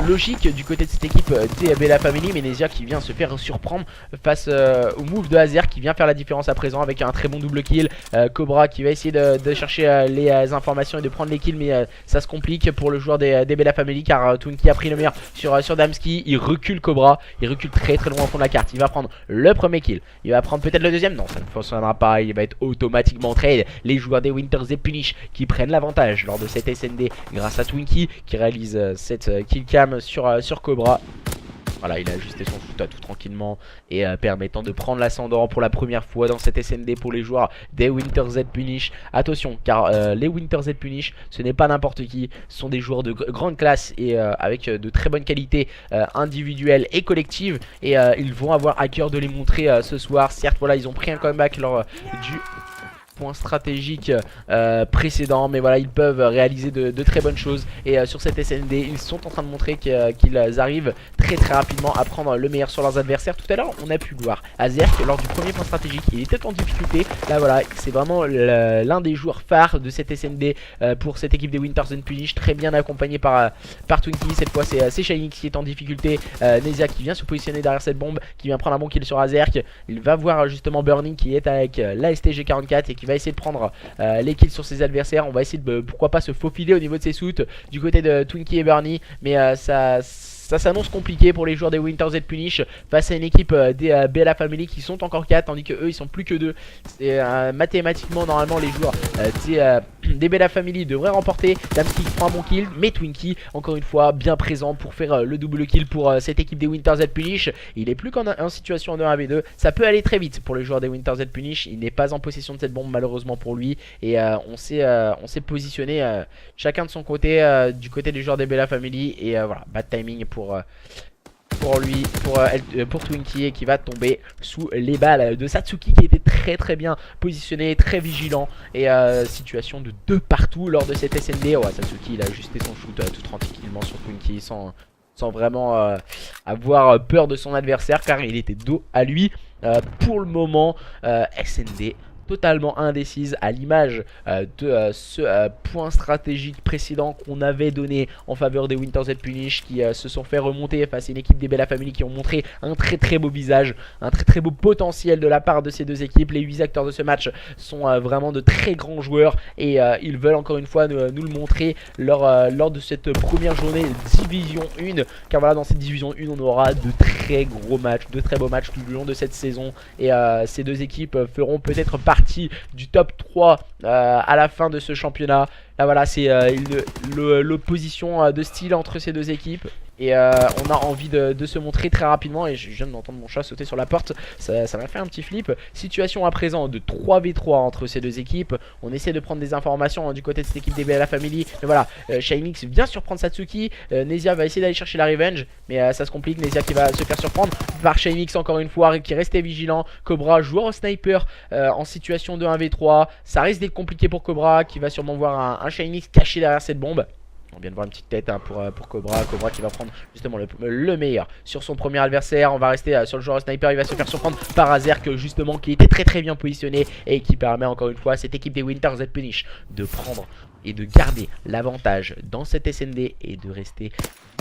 logique du côté de cette équipe des Bella Family. Mais Nezia qui vient se faire surprendre face au move de Azerk, qui vient faire la différence à présent avec un très bon double kill. Cobra qui va essayer de chercher les informations et de prendre les kills, mais ça se complique pour le joueur des Bella Family, car Twinkie a pris le meilleur sur Damski. Il recule Cobra, il recule très loin au fond de la carte. Il va prendre le premier kill, il va prendre peut-être le deuxième. Non, ça ne fonctionnera pas, il va être automatiquement trade. Les joueurs des Winters et Punish qui prennent l'avantage lors de cette SND grâce à Twinkie qui réalise cette kill cam sur Cobra. Voilà, il a ajusté son shoot à tout tranquillement et permettant de prendre l'ascendant pour la première fois dans cette SND pour les joueurs des Winter Z Punish. Attention, car les Winter Z Punish, ce n'est pas n'importe qui, ce sont des joueurs de grande classe et avec de très bonnes qualités individuelles et collectives. Et ils vont avoir à cœur de les montrer ce soir. Certes, voilà, ils ont pris un comeback lors du point stratégique précédent, mais voilà, ils peuvent réaliser de très bonnes choses. Et sur cette SND, ils sont en train de montrer qu'ils arrivent très rapidement à prendre le meilleur sur leurs adversaires. Tout à l'heure on a pu le voir, Azerk lors du premier point stratégique il était en difficulté. Là voilà, c'est vraiment l'un des joueurs phares de cette SND pour cette équipe des Winters and Punish, très bien accompagné par Twinkie. Cette fois c'est Shining qui est en difficulté. Nezia qui vient se positionner derrière cette bombe, qui vient prendre un bon kill sur Azerk. Il va voir justement Burning qui est avec la STG44 et qui va essayer de prendre les kills sur ses adversaires. On va essayer de pourquoi pas se faufiler au niveau de ses suits du côté de Twinkie et Bernie, mais ça s'annonce compliqué pour les joueurs des Winters et Punish face à une équipe des Bella Family qui sont encore 4, tandis que eux ils sont plus que 2. Mathématiquement normalement les joueurs des Bella Family devraient remporter. Damski qui prend un bon kill, mais Twinkie encore une fois bien présent pour faire le double kill pour cette équipe des Winters et Punish. Il est plus qu'en situation en 1v2, ça peut aller très vite pour les joueurs des Winters et Punish. Il n'est pas en possession de cette bombe malheureusement pour lui, et on s'est positionné chacun de son côté du côté des joueurs des Bella Family. Et voilà, bad timing pour Twinkie, qui va tomber sous les balles de Satsuki, qui était très bien positionné, très vigilant. Et situation de 2 partout lors de cette SND. Ouais, Satsuki il a ajusté son shoot tout tranquillement sur Twinkie sans vraiment avoir peur de son adversaire, car il était dos à lui. Pour le moment, SND totalement indécise, à l'image de ce point stratégique précédent qu'on avait donné en faveur des Winters Z Punish, qui se sont fait remonter face à une équipe des Bella Family qui ont montré un très beau visage, un très beau potentiel de la part de ces deux équipes. Les 8 acteurs de ce match sont vraiment de très grands joueurs, et ils veulent encore une fois nous le montrer lors de cette première journée Division 1, car voilà, dans cette Division 1 on aura de très gros matchs, de très beaux matchs tout le long de cette saison. Et ces deux équipes feront peut-être partie du top 3 à la fin de ce championnat. Là voilà, c'est l'opposition de style entre ces deux équipes. Et on a envie de se montrer très rapidement. Et je viens d'entendre mon chat sauter sur la porte, ça m'a fait un petit flip. Situation à présent de 3v3 entre ces deux équipes. On essaie de prendre des informations du côté de cette équipe des Bella Family. Mais voilà, Shinix vient surprendre Satsuki. Nezia va essayer d'aller chercher la revenge, mais ça se complique. Nezia qui va se faire surprendre par Shinix encore une fois, qui restait vigilant. Cobra, joueur au sniper, en situation de 1v3. Ça risque d'être compliqué pour Cobra, qui va sûrement voir un Shinix caché derrière cette bombe. On vient de voir une petite tête pour Cobra. Cobra qui va prendre justement le meilleur sur son premier adversaire. On va rester sur le joueur sniper. Il va se faire surprendre par Azerk justement, qui était très bien positionné et qui permet encore une fois à cette équipe des Winters Z Punish de prendre et de garder l'avantage dans cette SND et de rester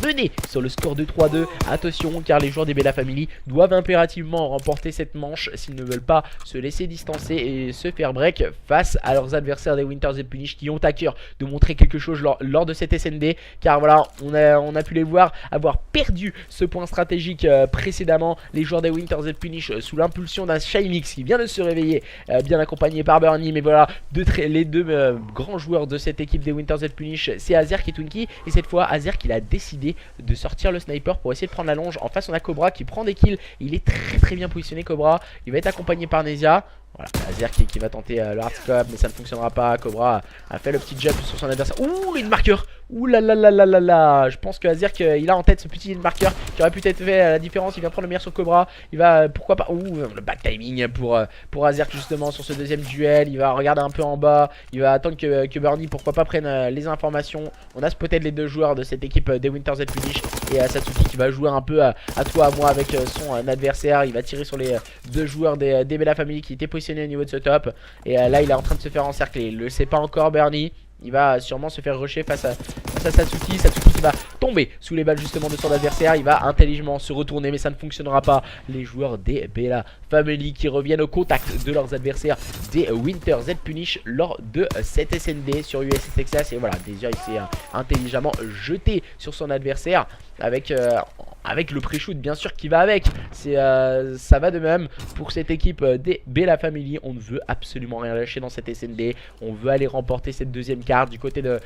mené sur le score de 3-2. Attention, car les joueurs des Bella Family doivent impérativement remporter cette manche s'ils ne veulent pas se laisser distancer et se faire break face à leurs adversaires des Winters et Punish, qui ont à cœur de montrer quelque chose lors de cette SND. Car voilà, on a pu les voir avoir perdu ce point stratégique précédemment. Les joueurs des Winters et Punish sous l'impulsion d'un Shinix qui vient de se réveiller, bien accompagné par Bernie. Mais voilà, les deux grands joueurs de cette équipe des Winters et Punish, c'est Azerk et Twinkie. Et cette fois, Azerk il a décidé de sortir le sniper pour essayer de prendre la longe. En face on a Cobra qui prend des kills. Il est très bien positionné, Cobra. Il va être accompagné par Nezia. Voilà, Azer qui va tenter le hardscope, mais ça ne fonctionnera pas. Cobra a fait le petit jump sur son adversaire. Ouh, une marqueur. Ouh là là là là là là. Je pense que Azer il a en tête ce petit marqueur qui aurait pu être fait la différence. Il va prendre le meilleur sur Cobra. Il va, pourquoi pas. Ouh, le back timing pour Azer justement sur ce deuxième duel. Il va regarder un peu en bas. Il va attendre que Burnie, pourquoi pas, prenne les informations. On a peut-être les deux joueurs de cette équipe des Winters et Punish. Et Satsuki qui va jouer un peu à toi, à moi avec son adversaire. Il va tirer sur les deux joueurs des Bella Family qui étaient positionnés au niveau de ce top. Et là, il est en train de se faire encercler. Il le sait pas encore, Burnie. Il va sûrement se faire rusher face à Satsuki. Satsuki qui va tomber sous les balles justement de son adversaire. Il va intelligemment se retourner, mais ça ne fonctionnera pas. Les joueurs des Bella Family qui reviennent au contact de leurs adversaires des Winter Z Punish lors de cette SND sur USS Texas. Et voilà, déjà il s'est intelligemment jeté sur son adversaire avec le pré-shoot bien sûr qui va avec. Ça va de même pour cette équipe des Bella Family. On ne veut absolument rien lâcher dans cette SND. On veut aller remporter cette deuxième carte du côté de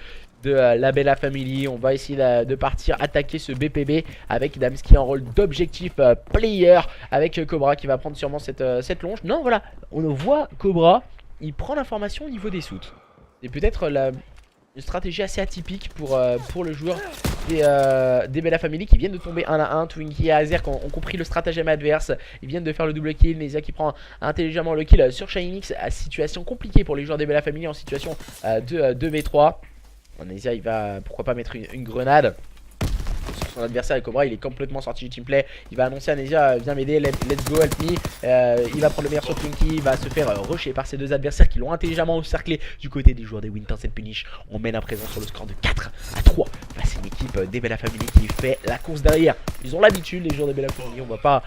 la Bella Family. On va essayer de partir attaquer ce BPB avec Damski en rôle d'objectif player, avec Cobra qui va prendre sûrement cette longe. Non, voilà, on voit Cobra, il prend l'information au niveau des soutes. C'est peut-être une stratégie assez atypique pour le joueur des Bella Family qui viennent de tomber 1 à 1. Twinkie et Azer qui ont compris le stratagème adverse. Ils viennent de faire le double kill. Nesia qui prend intelligemment le kill sur Shinix. À situation compliquée pour les joueurs des Bella Family en situation de 2v3. Nesia il va pourquoi pas mettre une grenade sur son adversaire. Et Cobra il est complètement sorti du teamplay. Il va annoncer à Nesia, viens m'aider, let's go, help me. Il va prendre le meilleur sur Twinkie. Il va se faire rusher par ses deux adversaires qui l'ont intelligemment encerclé du côté des joueurs des Winters et Punish. On mène à présent sur le score de 4 à 3. C'est une équipe des Bella Family qui fait la course derrière. Ils ont l'habitude, les joueurs des Bella Family, on va pas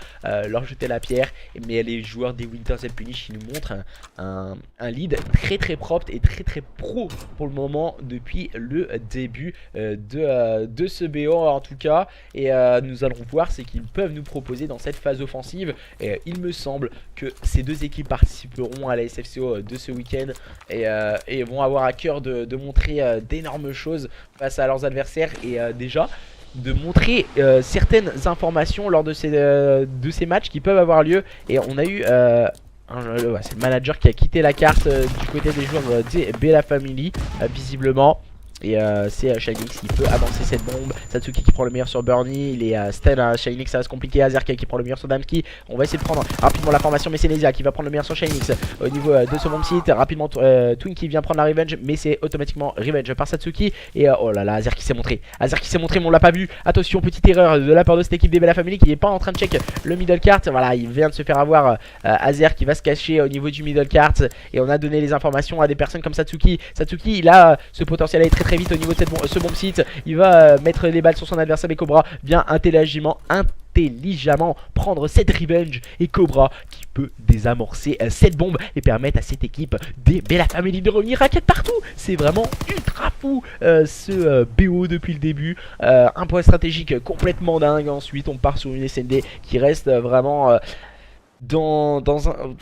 leur jeter la pierre. Mais les joueurs des Winters et Punish, ils nous montrent un lead très très propre et très très pro pour le moment depuis le début de ce BO en tout cas. Et nous allons voir ce qu'ils peuvent nous proposer dans cette phase offensive. Et il me semble que ces deux équipes participeront à la SFCO de ce week-end et vont avoir à cœur de montrer d'énormes choses face à leurs adversaires et déjà de montrer certaines informations lors de ces matchs qui peuvent avoir lieu. Et on a eu c'est le manager qui a quitté la carte du côté des joueurs des Bella Family visiblement. Et c'est Shinix qui peut avancer cette bombe. Satsuki qui prend le meilleur sur Burnie. Il est stun à Shinix, ça va se compliquer. Azerka qui prend le meilleur sur Damski. On va essayer de prendre rapidement la formation, mais c'est Nesia qui va prendre le meilleur sur Shinix. Au niveau de ce bomb site, rapidement Twinkie vient prendre la revenge, mais c'est automatiquement revenge par Satsuki. Et oh là là, Azer qui s'est montré. Azer qui s'est montré, mais on l'a pas vu. Attention, petite erreur de la part de cette équipe des Bella Family qui n'est pas en train de check le middle cart. Voilà, il vient de se faire avoir. Azer qui va se cacher au niveau du middle cart. Et on a donné les informations à des personnes comme Satsuki. Satsuki, il a ce potentiel à aller très vite au niveau de ce bomb site. Il va mettre les balles sur son adversaire, mais Cobra vient intelligemment prendre cette revenge. Et Cobra qui peut désamorcer cette bombe et permettre à cette équipe des Bella Family de revenir raquette partout. C'est vraiment ultra fou ce BO depuis le début. Un point stratégique complètement dingue. Ensuite on part sur une SND qui reste vraiment on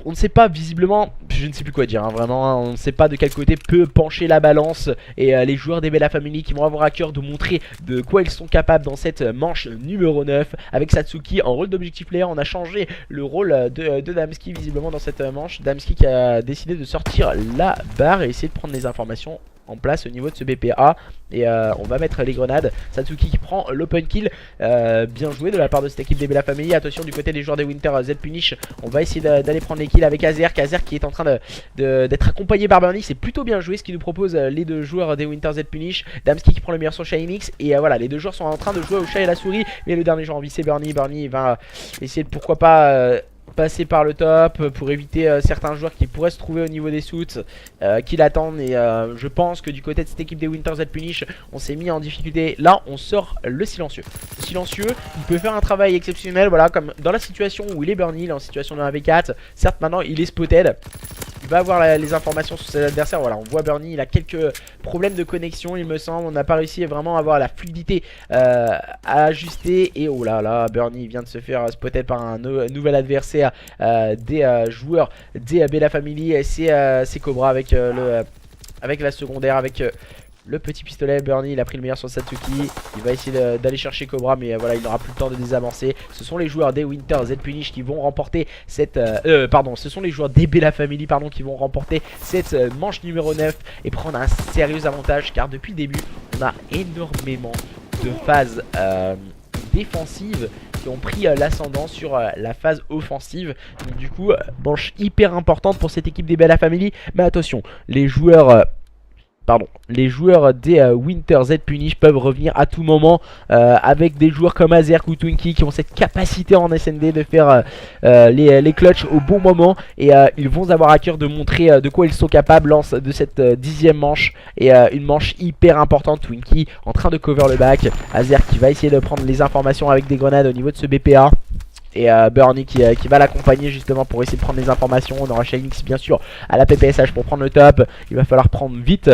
ne sait pas visiblement, je ne sais plus quoi dire vraiment, hein, on ne sait pas de quel côté peut pencher la balance. Et les joueurs des Bella Family qui vont avoir à cœur de montrer de quoi ils sont capables dans cette manche numéro 9 avec Satsuki en rôle d'objectif player. On a changé le rôle de Damski visiblement dans cette manche. Damski qui a décidé de sortir la barre et essayer de prendre les informations en place au niveau de ce BPA. Et on va mettre les grenades. Satsuki qui prend l'open kill. Bien joué de la part de cette équipe des Bella Family. Attention du côté des joueurs des Winter Z Punish. On va essayer d'aller prendre les kills avec Azer. Azer qui est en train d'être accompagné par Burnie. C'est plutôt bien joué ce qui nous propose les deux joueurs des Winter Z Punish. Damski qui prend le meilleur sur Shinix. Et voilà, les deux joueurs sont en train de jouer au chat et la souris. Mais le dernier joueur en vie c'est Burnie. Burnie va essayer de pourquoi pas passer par le top pour éviter certains joueurs qui pourraient se trouver au niveau des suits qui l'attendent. Et je pense que du côté de cette équipe des Winter Z Punish, on s'est mis en difficulté. Là on sort le silencieux. Le silencieux il peut faire un travail exceptionnel. Voilà, comme dans la situation où il est Burnie, il est en situation de 1v4. Certes maintenant il est spotted, il va avoir les informations sur ses adversaires. Voilà, on voit Burnie, il a quelques problèmes de connexion il me semble. On n'a pas réussi vraiment à avoir la fluidité à ajuster. Et oh là là, Burnie vient de se faire spotted par un nouvel adversaire des joueurs des Bella Family. Et c'est Cobra avec la secondaire, avec le petit pistolet. Burnie, il a pris le meilleur sur Satsuki. Il va essayer d'aller chercher Cobra, mais voilà, il n'aura plus le temps de désamorcer. Ce sont les joueurs des Winter Z Punish qui vont remporter cette... ce sont les joueurs des Bella Family, pardon, qui vont remporter cette manche numéro 9 et prendre un sérieux avantage, car depuis le début, on a énormément de phases défensives qui ont pris l'ascendant sur la phase offensive. Donc du coup, manche hyper importante pour cette équipe des Bella Family. Mais attention, les joueurs des Winter Z Punish peuvent revenir à tout moment avec des joueurs comme Azerk ou Twinkie qui ont cette capacité en SND de faire les clutches au bon moment. Et ils vont avoir à cœur de montrer de quoi ils sont capables lors de cette 10e manche. Et une manche hyper importante. Twinkie en train de cover le back. Azerk qui va essayer de prendre les informations avec des grenades au niveau de ce BPA. Et Burnie qui va l'accompagner justement pour essayer de prendre les informations. On aura Shinix bien sûr à la PPSH pour prendre le top. Il va falloir prendre vite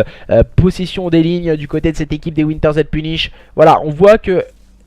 possession des lignes du côté de cette équipe des Winter Z Punish. Voilà, on voit que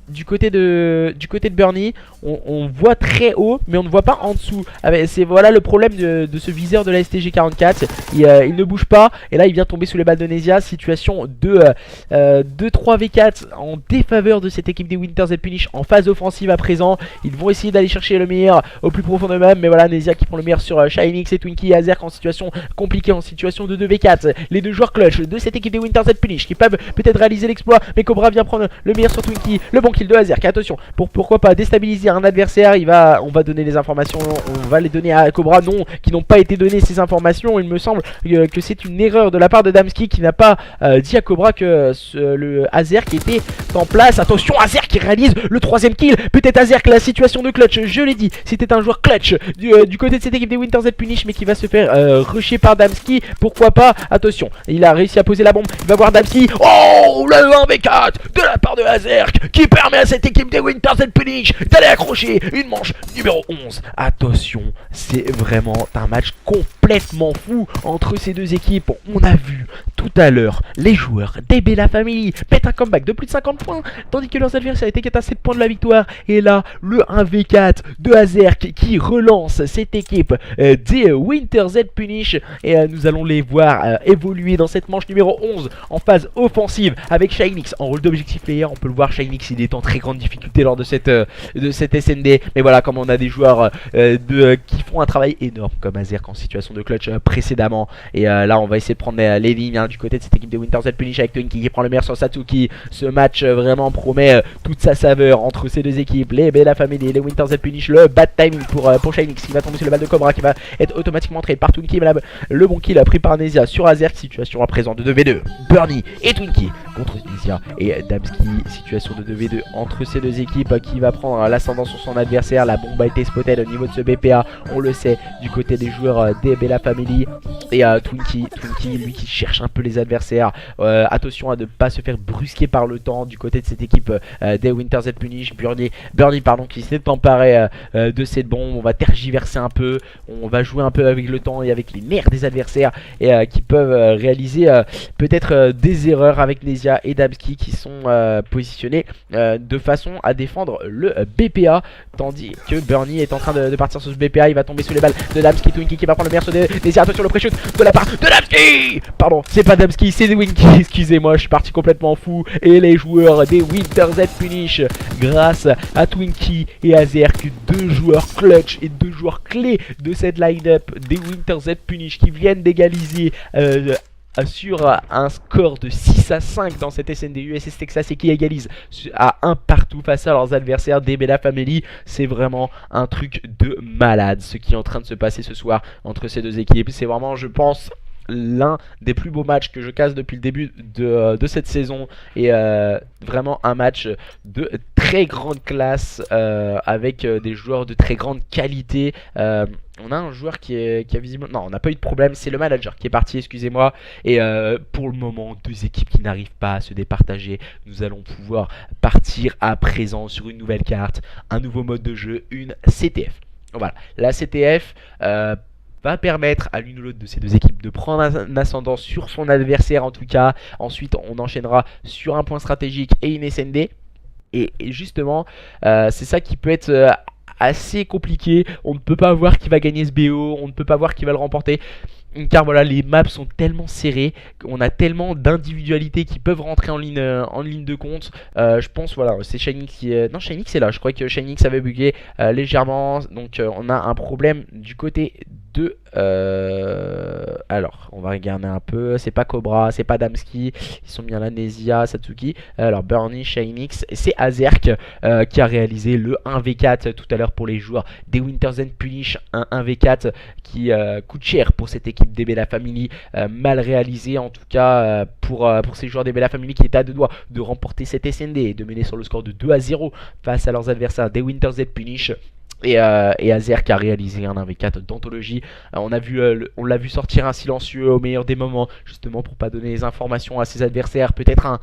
du côté de Burnie, on voit très haut, mais on ne voit pas en dessous. C'est voilà le problème de ce viseur de la STG44. Il ne bouge pas, et là il vient tomber sous les balles de Nesia. Situation de 2-3v4 en défaveur de cette équipe des Winter Z Punish en phase offensive à présent. Ils vont essayer d'aller chercher le meilleur au plus profond d'eux-mêmes, mais voilà, Nesia qui prend le meilleur sur Shinix et Twinkie et Azerk en situation compliquée, en situation de 2v4. Les deux joueurs clutch de cette équipe des Winter Z Punish qui peuvent peut-être réaliser l'exploit, mais Cobra vient prendre le meilleur sur Twinkie, le bon kill de Azerk. Attention, pourquoi pas déstabiliser un adversaire. On va donner les informations, on va les donner à Cobra, non, qui n'ont pas été données ces informations. Il me semble que c'est une erreur de la part de Damski qui n'a pas dit à Cobra que le Azerk était en place. Attention, Azerk qui réalise le 3ème kill. Peut-être Azerk, la situation de clutch, je l'ai dit, c'était un joueur clutch du côté de cette équipe des Winter Z Punish, mais qui va se faire rusher par Damski. Pourquoi pas. Attention, il a réussi à poser la bombe, il va voir Damski. Oh, le 1v4 de la part de Azerk qui permet à cette équipe des Winter Z Punish d'aller accrocher une manche numéro 11. Attention, c'est vraiment un match complètement fou entre ces deux équipes. On a vu tout à l'heure les joueurs des Bella Family mettre un comeback de plus de 50 points, tandis que leurs adversaires étaient à 7 points de la victoire. Et là, le 1v4 de Azerk qui relance cette équipe des Winter Z Punish. Et nous allons les voir évoluer dans cette manche numéro 11 en phase offensive avec Shinix en rôle d'objectif player. On peut le voir, Shinix il est en très grande difficulté lors de cette SND. Mais voilà, comme on a des joueurs qui font un travail énorme comme Azerk en situation de clutch précédemment. Et là on va essayer de prendre les lignes du côté de cette équipe de Winter Z Punish avec Twinkie qui prend le meilleur sur Satsuki. Ce match vraiment promet toute sa saveur entre ces deux équipes, les Bella Family et les Winter Z Punish. Le bad timing pour Shinix qui va tomber sur le balle de Cobra qui va être automatiquement trade par Twinkie. Le bon kill pris par Nesia sur Azerk. Situation à présent de 2v2. Burnie et Twinkie contre Nesia et Damski. Situation de 2v2 entre ces deux équipes. Qui va prendre l'ascendant sur son adversaire. La bombe a été spotted au niveau de ce BPA, on le sait, du côté des joueurs des Bella Family. Et Twinkie lui qui cherche un peu les adversaires. Attention à ne pas se faire brusquer par le temps du côté de cette équipe des Winter Z Punish. Burnie pardon, qui s'est emparé de cette bombe. On va tergiverser un peu, on va jouer un peu avec le temps et avec les nerfs des adversaires, et qui peuvent réaliser peut-être des erreurs avec Nesia et Damski qui sont positionnés de façon à défendre le BPA, tandis que Burnie est en train de partir sur ce BPA. Il va tomber sous les balles de Damski. Twinkie qui va prendre le meilleur sur Nesia. Attention, le pré-shoot de la part de Damski. Pardon, c'est pas Damski, c'est Twinkie. Excusez-moi, je suis parti complètement fou. Et les joueurs des Winter Z Punish, grâce à Twinkie et Azerk, deux joueurs clutch et deux joueurs clés de cette line-up des Winter Z Punish qui viennent d'égaliser sur un score de 6-5 dans cette SND USS Texas, et qui égalise à 1 partout face à leurs adversaires des Bella Family. C'est vraiment un truc de malade ce qui est en train de se passer ce soir entre ces deux équipes. C'est vraiment, je pense, l'un des plus beaux matchs que je casse depuis le début de cette saison, et vraiment un match de très grande classe avec des joueurs de très grande qualité. On a un joueur qui a visiblement... Non, on n'a pas eu de problème, c'est le manager qui est parti, excusez-moi. Et pour le moment, deux équipes qui n'arrivent pas à se départager. Nous allons pouvoir partir à présent sur une nouvelle carte, un nouveau mode de jeu, une CTF. Voilà, la CTF va permettre à l'une ou l'autre de ces deux équipes de prendre un ascendant sur son adversaire en tout cas. Ensuite, on enchaînera sur un point stratégique et une SND. Et justement, c'est ça qui peut être... assez compliqué. On ne peut pas voir qui va gagner ce BO, on ne peut pas voir qui va le remporter. car voilà, les maps sont tellement serrées, on a tellement d'individualités qui peuvent rentrer en ligne de compte. Je pense, voilà, c'est Shinix qui est... Non, Shinix est là, je crois que Shinix avait bugué légèrement. Donc on a un problème du côté de... Alors, on va regarder un peu. C'est pas Cobra, c'est pas Damski. Ils sont bien là, Nesia, Satsuki. Alors, Bernie, Shinix. C'est Azerk qui a réalisé le 1v4 tout à l'heure pour les joueurs des Winters and Punish. Un 1v4 qui coûte cher pour cette équipe des Bella Family. Mal réalisé en tout cas pour ces joueurs des Bella Family qui étaient à deux doigts de remporter cette SND et de mener sur le score de 2-0 face à leurs adversaires des Winters and Punish. Et Azer qui a réalisé un 1v4 d'anthologie. On l'a vu sortir un silencieux au meilleur des moments, justement pour pas donner les informations à ses adversaires. Peut-être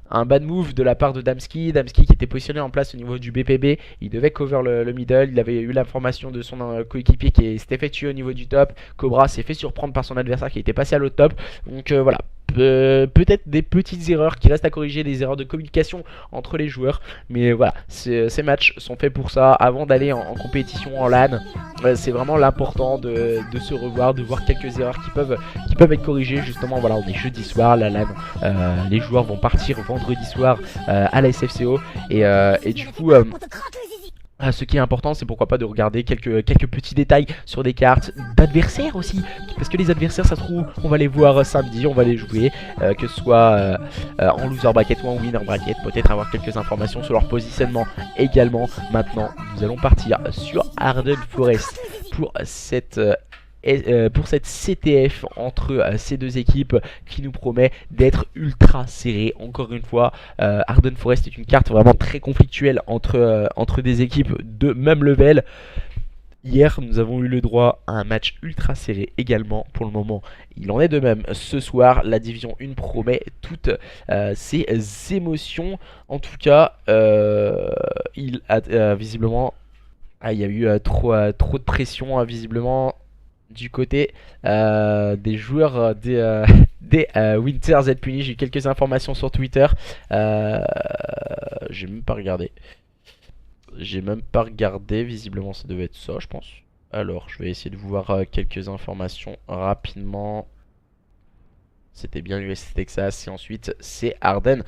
un bad move de la part de Damski. Damski qui était positionné en place au niveau du BPB. Il devait cover le middle. Il avait eu l'information de son coéquipier qui s'était fait tuer au niveau du top. Cobra s'est fait surprendre par son adversaire qui était passé à l'autre top. Donc voilà. Peut-être des petites erreurs qui restent à corriger, des erreurs de communication entre les joueurs, mais voilà, ces matchs sont faits pour ça. Avant d'aller en compétition en LAN, c'est vraiment l'important de se revoir, de voir quelques erreurs qui peuvent être corrigées. Justement, voilà, on est jeudi soir, la LAN, les joueurs vont partir vendredi soir à la SFCO, et du coup... ce qui est important, c'est pourquoi pas de regarder quelques petits détails sur des cartes d'adversaires aussi, parce que les adversaires, ça se trouve, on va les voir samedi, on va les jouer, que ce soit en loser bracket ou en winner bracket, peut-être avoir quelques informations sur leur positionnement également. Maintenant, nous allons partir sur Arden Forest pour cette CTF entre ces deux équipes qui nous promet d'être ultra serré. Encore une fois, Arden Forest est une carte vraiment très conflictuelle entre des équipes de même level. Hier, nous avons eu le droit à un match ultra serré également. Pour le moment, il en est de même. Ce soir, la Division 1 promet toutes ses émotions. En tout cas, il a visiblement... il y a eu trop de pression, visiblement, du côté des joueurs des Winters and Punish. J'ai eu quelques informations sur Twitter. J'ai même pas regardé. Visiblement, ça devait être ça, je pense. Alors, je vais essayer de vous voir quelques informations rapidement. C'était bien l'US Texas et ensuite c'est Arden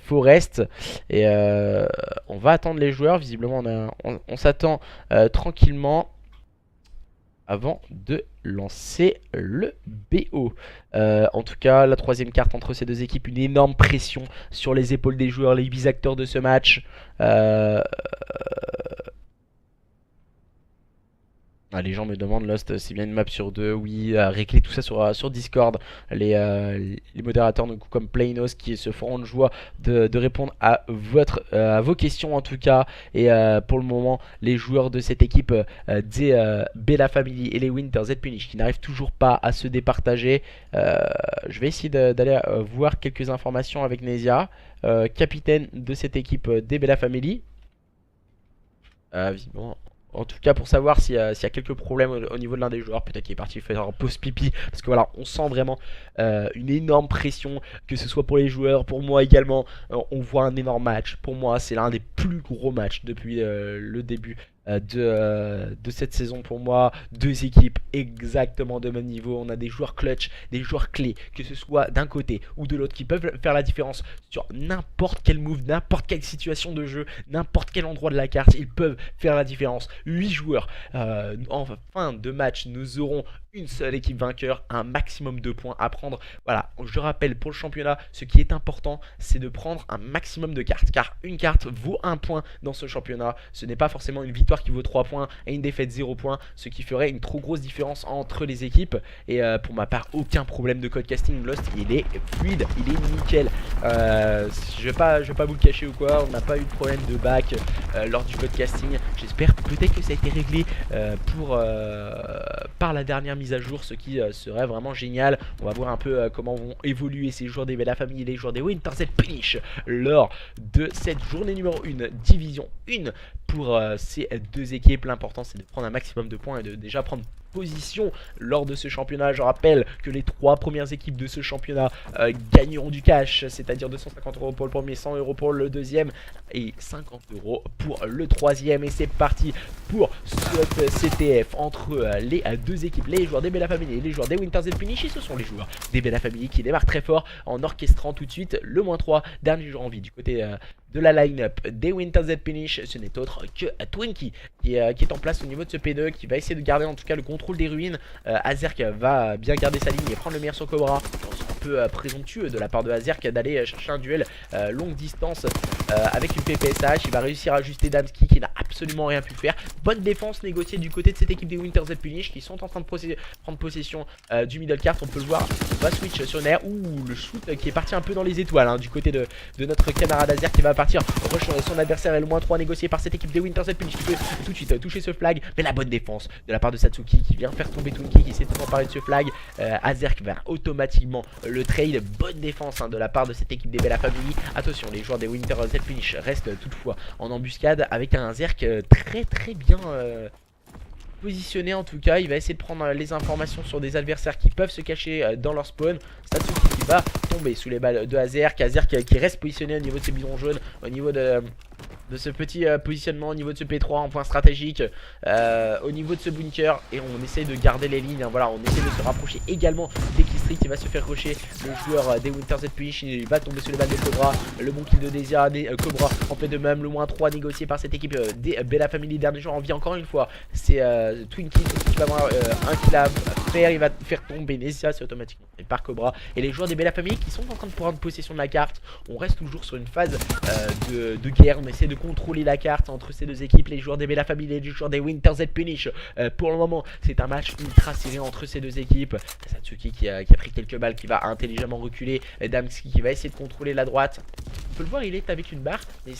Forest. Et on va attendre les joueurs. Visiblement, on s'attend tranquillement avant de lancer le BO. En tout cas, la troisième carte entre ces deux équipes, une énorme pression sur les épaules des joueurs, les 8 acteurs de ce match. Les gens me demandent, Lost, c'est bien une map sur deux? Oui, réglez tout ça sur Discord. Les modérateurs comme Playnos qui se feront de joie de répondre à vos questions en tout cas. Et pour le moment, les joueurs de cette équipe des Bella Family et les Winters and Punish qui n'arrivent toujours pas à se départager. Je vais essayer d'aller voir quelques informations avec Nesia, capitaine de cette équipe des Bella Family. Visiblement... En tout cas pour savoir s'il y a quelques problèmes au niveau de l'un des joueurs. Peut-être qu'il est parti faire un pause pipi. Parce que voilà, on sent vraiment une énorme pression. Que ce soit pour les joueurs, pour moi également. On voit un énorme match. Pour moi c'est l'un des plus gros matchs depuis le début de cette saison. Pour moi, deux équipes exactement de même niveau. On a des joueurs clutch, des joueurs clés, que ce soit d'un côté ou de l'autre, qui peuvent faire la différence sur n'importe quel move, n'importe quelle situation de jeu, n'importe quel endroit de la carte. Ils peuvent faire la différence. 8 joueurs. En fin de match, nous aurons une seule équipe vainqueur, un maximum de points à prendre. Voilà, je rappelle, pour le championnat, ce qui est important, c'est de prendre un maximum de cartes, car une carte vaut 1 point dans ce championnat. Ce n'est pas forcément une victoire qui vaut 3 points et une défaite 0 points, ce qui ferait une trop grosse différence entre les équipes. Et pour ma part, aucun problème de code casting. Lost, il est fluide, il est nickel. Je vais pas vous le cacher ou quoi, on n'a pas eu de problème de back lors du code casting. J'espère peut-être que ça a été réglé par la dernière mise à jour, ce qui serait vraiment génial. On va voir un peu comment vont évoluer ces joueurs des Bella Family et les joueurs des Winters and Punish lors de cette journée numéro 1, division 1 pour ces deux équipes. L'important c'est de prendre un maximum de points et de déjà prendre position lors de ce championnat. Je rappelle que les 3 premières équipes de ce championnat gagneront du cash, c'est-à-dire 250 € pour le premier, 100 € pour le deuxième et 50 € pour le troisième. Et c'est parti pour ce CTF entre les deux équipes, les joueurs des Bella Family et les joueurs des Winters and Punish. Et ce sont les joueurs des Bella Family qui démarrent très fort en orchestrant tout de suite le -3, dernier joueur en vie du côté de la line-up des Winters and Punish. Ce n'est autre que Twinkie qui est en place au niveau de ce P2, qui va essayer de garder en tout cas le contrôle des ruines. Azerk va bien garder sa ligne et prendre le meilleur sur Cobra. Un peu présomptueux de la part de Azerk d'aller chercher un duel longue distance avec une PPSH. Il va réussir à ajuster Damski qui n'a absolument rien pu faire. Bonne défense négociée du côté de cette équipe des Winters and Punish qui sont en train de prendre possession du middle cart. On peut le voir, on va switch sur une air. Ouh, le shoot qui est parti un peu dans les étoiles du côté de notre camarade Azerk qui va partir rush son adversaire. Et le -3 négocié par cette équipe des Winters and Punish qui peut tout de suite toucher ce flag. Mais la bonne défense de la part de Satsuki qui vient faire tomber Twinkie qui essaie de s'emparer de ce flag. Azerk va automatiquement le trade. Bonne défense de la part de cette équipe des Bella Family. Attention, les joueurs des Winters and Punish restent toutefois en embuscade avec un Azerk très bien positionné. En tout cas, il va essayer de prendre les informations sur des adversaires qui peuvent se cacher dans leur spawn. Satsuki qui va tomber sous les balles de Azerk. Azerk qui reste positionné au niveau de ses bidons jaunes, au niveau de ce petit positionnement, au niveau de ce P3 en point stratégique, au niveau de ce bunker. Et on essaye de garder les lignes, voilà, on essaie de se rapprocher également des Killstreak qui va se faire rusher. Le joueur des Winters and Punish, il va tomber sur les balles des Cobra. Le bon kill de Desia, des Cobra en fait de même. Le -3 négocié par cette équipe des Bella Family. Dernier joueur en vie encore une fois, c'est Twinkie qui va avoir un kill à faire. Il va faire tomber Desia, c'est automatiquement et par Cobra. Et les joueurs des Bella Family qui sont en train de prendre possession de la carte. On reste toujours sur une phase de guerre. On essaie de contrôler la carte entre ces deux équipes, les joueurs des Bella Family et les joueurs des Winters and Punish. Pour le moment, c'est un match ultra serré entre ces deux équipes. Satsuki qui a pris quelques balles, qui va intelligemment reculer. Damski qui va essayer de contrôler la droite. On peut le voir, il est avec une barre, mais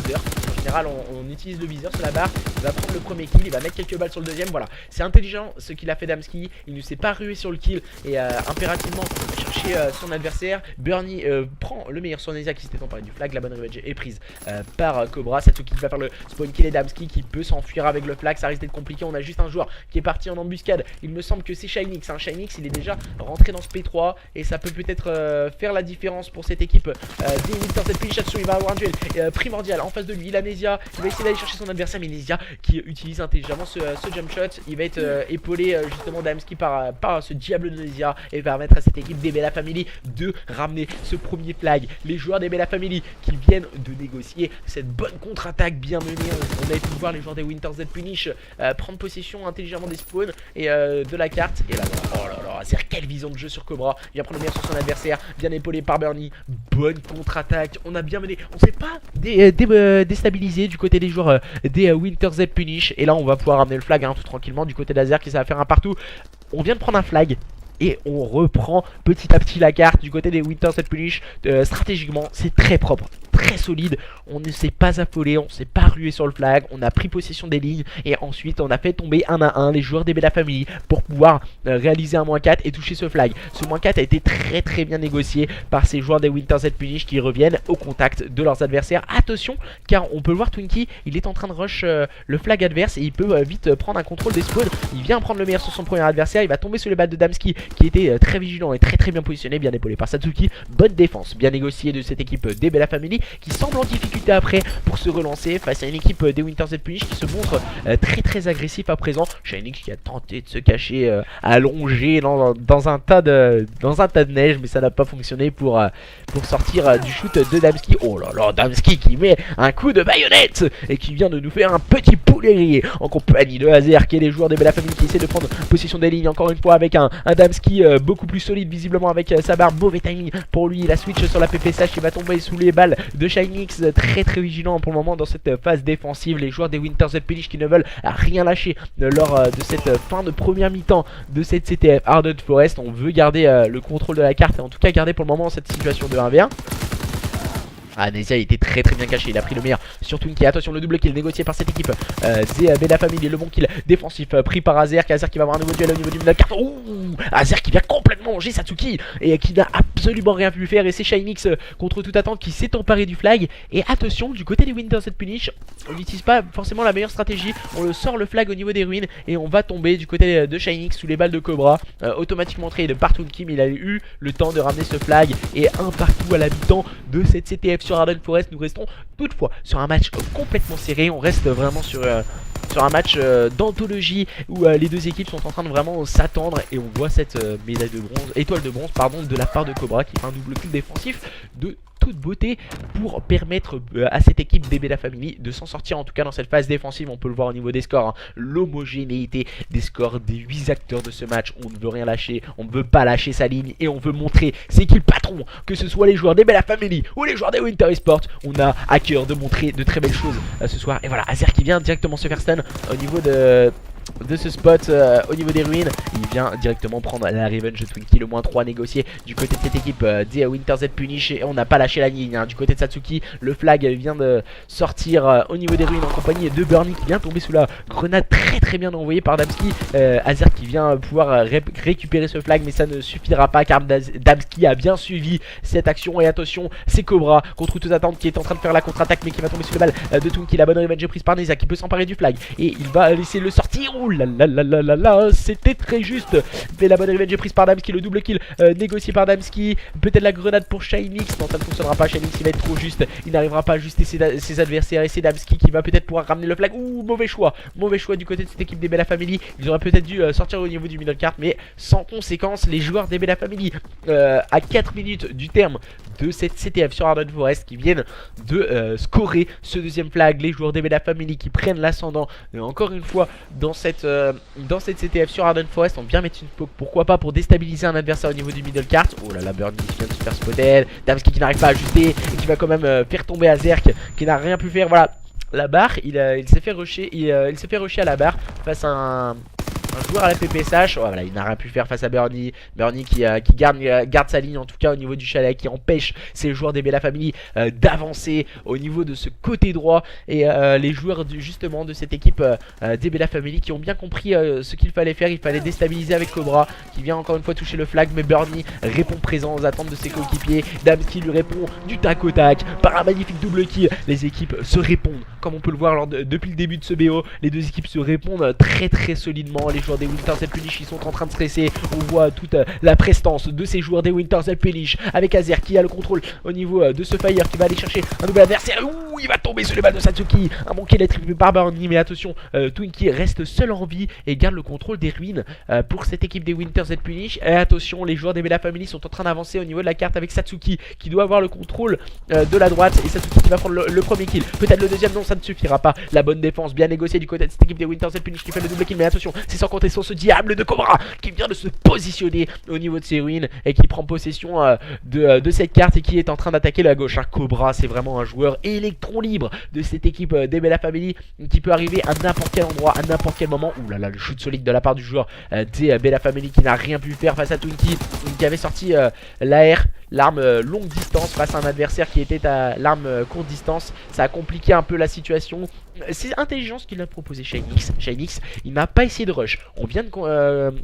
viseur. En général, on utilise le viseur sur la barre. Il va prendre le premier kill, il va mettre quelques balles sur le deuxième. Voilà, c'est intelligent ce qu'il a fait Damski. Il ne s'est pas rué sur le kill et impérativement chercher son adversaire. Bernie prend le meilleur sur Nesia qui s'était emparé du flag. La bonne revenge est prise par Cobra. Satsuki va faire le spawn kill et Damski qui peut s'enfuir avec le flag. Ça risque d'être compliqué. On a juste un joueur qui est parti en embuscade. Il me semble que c'est Shinix. Shinix, il est déjà rentré dans ce P3 et ça peut peut-être faire la différence pour cette équipe des Winters and Punish. Il va avoir un duel primordial en face de lui. Il a Nesia. Il va essayer d'aller chercher son adversaire, mais Nesia qui utilise intelligemment ce jump shot. Il va être épaulé justement Damski par ce diable de Nesia et va permettre à cette équipe des Bella Family de ramener ce premier flag. Les joueurs des Bella Family qui viennent de négocier cette bonne contre-attaque bien menée. On a pu voir les joueurs des Winters and Punish prendre possession intelligemment des spawns et de la carte. Et là, oh là là, c'est quelle vision de jeu sur Cobra. Il va prendre le meilleur sur son adversaire, bien épaulé par Bernie. Bonne contre-attaque, on a bien mené. On s'est pas déstabilisé du côté des joueurs des Winters and Punish. Et là, on va pouvoir ramener le flag tout tranquillement du côté d'Azerk qui ça va faire un partout. On vient de prendre un flag. Et on reprend petit à petit la carte du côté des Winters and Punish. Stratégiquement, c'est très propre, très solide. On ne s'est pas affolé, on ne s'est pas rué sur le flag. On a pris possession des lignes et ensuite on a fait tomber 1 à 1 les joueurs des Bella Family pour pouvoir réaliser un -4 et toucher ce flag. Ce -4 a été très bien négocié par ces joueurs des Winters and Punish qui reviennent au contact de leurs adversaires. Attention, car on peut le voir, Twinkie, il est en train de rush le flag adverse et il peut vite prendre un contrôle des spawns. Il vient prendre le meilleur sur son premier adversaire. Il va tomber sur les balles de Damski qui était très vigilant et très bien positionné, bien épaulé par Satsuki. Bonne défense, bien négociée de cette équipe des Bella Family qui semble en difficulté après pour se relancer face à une équipe des Winters and Punish qui se montre très agressif à présent. Shinix qui a tenté de se cacher allongé dans un tas de neige, mais ça n'a pas fonctionné pour sortir du shoot de Damski. Oh là là, Damski qui met un coup de baïonnette et qui vient de nous faire un petit poulet grillé en compagnie de Azerk et les joueurs des Bella Family qui essaient de prendre possession des lignes encore une fois avec un Damski beaucoup plus solide visiblement avec sa barre. Mauvais timing pour lui, la switch sur la PPSH qui va tomber sous les balles de Shinix. Très vigilant pour le moment dans cette phase défensive. Les joueurs des Winters and Punish qui ne veulent rien lâcher lors de cette fin de première mi-temps de cette CTF Ardent Forest. On veut garder le contrôle de la carte et en tout cas garder pour le moment cette situation de 1v1. Ah, Nesia était très bien caché, il a pris le meilleur sur Twinkie. Attention, le double kill négocié par cette équipe de la famille, le bon kill défensif pris par Azerk. Azerk qui va avoir un nouveau duel au niveau du carte. Ouh, Azerk qui vient complètement manger Satsuki et qui n'a absolument rien pu faire. Et c'est Shinix contre toute attente qui s'est emparé du flag. Et attention, du côté des Winter's Edge Punish, on n'utilise pas forcément la meilleure stratégie. On sort le flag au niveau des ruines et on va tomber du côté de Shinix sous les balles de Cobra. Automatiquement trade par Twinkie, mais il a eu le temps de ramener ce flag. Et un partout à l'habitant de cette CTF sur Arden Forest. Nous restons toutefois sur un match complètement serré. On reste vraiment sur un match d'anthologie où les deux équipes sont en train de vraiment s'attendre. Et on voit cette médaille de bronze, étoile de bronze pardon, de la part de Cobra qui fait un double kill défensif de toute beauté pour permettre à cette équipe d'aimer la famille de s'en sortir, en tout cas dans cette phase défensive. On peut le voir au niveau des scores, hein. L'homogénéité des scores des 8 acteurs de ce match. On ne veut rien lâcher, on ne veut pas lâcher sa ligne et on veut montrer c'est qui le patron, que ce soit les joueurs d'Aimer la Family ou les joueurs des Winter Esports. On a à cœur de montrer de très belles choses ce soir. Et voilà, Azerk qui vient directement se faire stun au niveau de ce spot au niveau des ruines. Il vient directement prendre la revenge de Twinkie, le moins 3 négocié du côté de cette équipe des Winter's Edge Punish. Et on n'a pas lâché la ligne, hein. Du côté de Satsuki, le flag vient de sortir au niveau des ruines en compagnie de Burnie qui vient tomber sous la grenade très bien envoyée par Damski. Azerk qui vient pouvoir récupérer ce flag, mais ça ne suffira pas car Damski a bien suivi cette action. Et attention, c'est Cobra contre toute attente qui est en train de faire la contre-attaque, mais qui va tomber sous la balle de Twinkie. La bonne revenge prise par Neza qui peut s'emparer du flag et il va laisser le sortir. Ouh là là là là là là, c'était très juste. Mais la bonne revenge prise par Damski, le double kill négocié par Damski. Peut-être la grenade pour Shinix. Non, ça ne fonctionnera pas. Shinix il va être trop juste. Il n'arrivera pas à ajuster ses adversaires. Et c'est Damski qui va peut-être pouvoir ramener le flag. Ouh, mauvais choix du côté de cette équipe des Bella Family. Ils auraient peut-être dû sortir au niveau du middle cart, mais sans conséquence. Les joueurs des Bella Family à 4 minutes du terme de cette CTF sur Arden Forest qui viennent de scorer ce deuxième flag. Les joueurs des Bella Family qui prennent l'ascendant encore une fois dans cette CTF sur Arden Forest. On vient mettre une poke, pourquoi pas, pour déstabiliser un adversaire au niveau du middle cart. Oh là là, Burnie qui vient de se faire spotted. Damski qui n'arrive pas à ajuster et qui va quand même faire tomber Azerk qui n'a rien pu faire. Voilà, la barre, il s'est fait rusher, il s'est fait rusher à la barre face à un joueur à la PPSH. Oh, voilà, il n'a rien pu faire face à Burnie. Burnie qui garde sa ligne, en tout cas au niveau du chalet, qui empêche ses joueurs des Bella Family d'avancer au niveau de ce côté droit. Et les joueurs justement de cette équipe des Bella Family qui ont bien compris ce qu'il fallait faire. Il fallait déstabiliser avec Cobra qui vient encore une fois toucher le flag, mais Burnie répond présent aux attentes de ses coéquipiers. Damski lui répond du tac au tac par un magnifique double kill. Les équipes se répondent comme on peut le voir depuis le début de ce BO. Les deux équipes se répondent très solidement. Les joueurs des Winter's Edge Punish, ils sont en train de stresser. On voit toute la prestance de ces joueurs des Winter's Edge Punish avec Azerk qui a le contrôle au niveau de ce fire, qui va aller chercher un nouvel adversaire. Ouh, il va tomber sur les balles de Satsuki. Un bon kill est trippé par Burnie, mais attention, Twinkie reste seul en vie et garde le contrôle des ruines pour cette équipe des Winter's Edge Punish. Et attention, les joueurs des Bella Family sont en train d'avancer au niveau de la carte avec Satsuki qui doit avoir le contrôle de la droite, et Satsuki qui va prendre le premier kill. Peut-être le deuxième, non, ça ne suffira pas. La bonne défense bien négociée du côté de cette équipe des Winter's Edge Punish qui fait le double kill, mais attention, c'est sans compter sur ce diable de Cobra qui vient de se positionner au niveau de ses ruines et qui prend possession de cette carte et qui est en train d'attaquer la gauche. Cobra, c'est vraiment un joueur électron libre de cette équipe des Bella Family qui peut arriver à n'importe quel endroit, à n'importe quel moment. Ouh là là, le shoot solide de la part du joueur des Bella Family qui n'a rien pu faire face à Twinkie, qui avait sorti l'AR, l'arme longue distance, face à un adversaire qui était à l'arme courte distance. Ça a compliqué un peu la situation. C'est intelligent ce qu'il a proposé Shinix. Shinix, il n'a pas essayé de rush. On vient de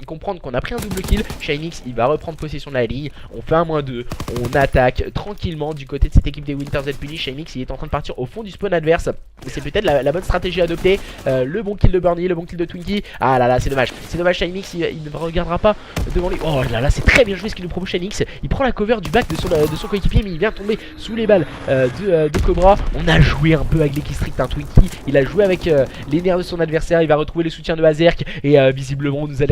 comprendre qu'on a pris un double kill. Shinix, il va reprendre possession de la ligne. On fait un -2. On attaque tranquillement du côté de cette équipe des Winter's Edge Punish. Shinix, il est en train de partir au fond du spawn adverse. C'est peut-être la bonne stratégie à adopter. Le bon kill de Burnie, le bon kill de Twinkie. Ah là là, c'est dommage. C'est dommage, Shinix, il ne regardera pas devant lui. Oh là là, c'est très bien joué ce qu'il nous propose Shinix. Il prend la cover du back de son coéquipier, mais il vient tomber sous les balles de Cobra. On a joué un peu avec les keystricks d'un Twinkie. Il a joué avec les nerfs de son adversaire. Il va retrouver le soutien de Azerk. Et visiblement nous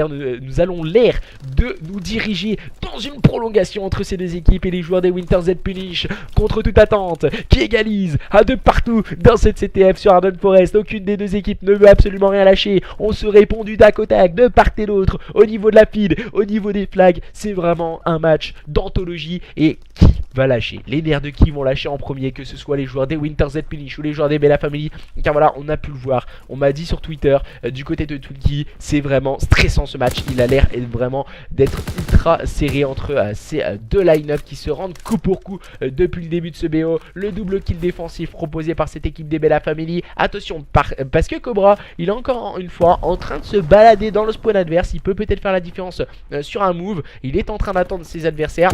allons l'air de nous diriger dans une prolongation entre ces deux équipes. Et les joueurs des Winter's Edge Punish, contre toute attente, qui égalisent à de partout dans cette CTF sur Arden Forest. Aucune des deux équipes ne veut absolument rien lâcher. On se répond du tac au tac, de part et d'autre, au niveau de la feed, au niveau des flags. C'est vraiment un match d'anthologie. et qui va lâcher. Les nerfs de qui vont lâcher en premier, que ce soit les joueurs des Winter Z Punish ou les joueurs des Bella Family. Car voilà, on a pu le voir, on m'a dit sur Twitter, du côté de Twinkie, c'est vraiment stressant ce match. Il a l'air vraiment d'être ultra serré entre ces deux line-up qui se rendent coup pour coup depuis le début de ce BO. Le double kill défensif proposé par cette équipe des Bella Family. Attention, parce que Cobra, il est encore une fois en train de se balader dans le spawn adverse. Il peut peut-être faire la différence sur un move. Il est en train d'attendre ses adversaires.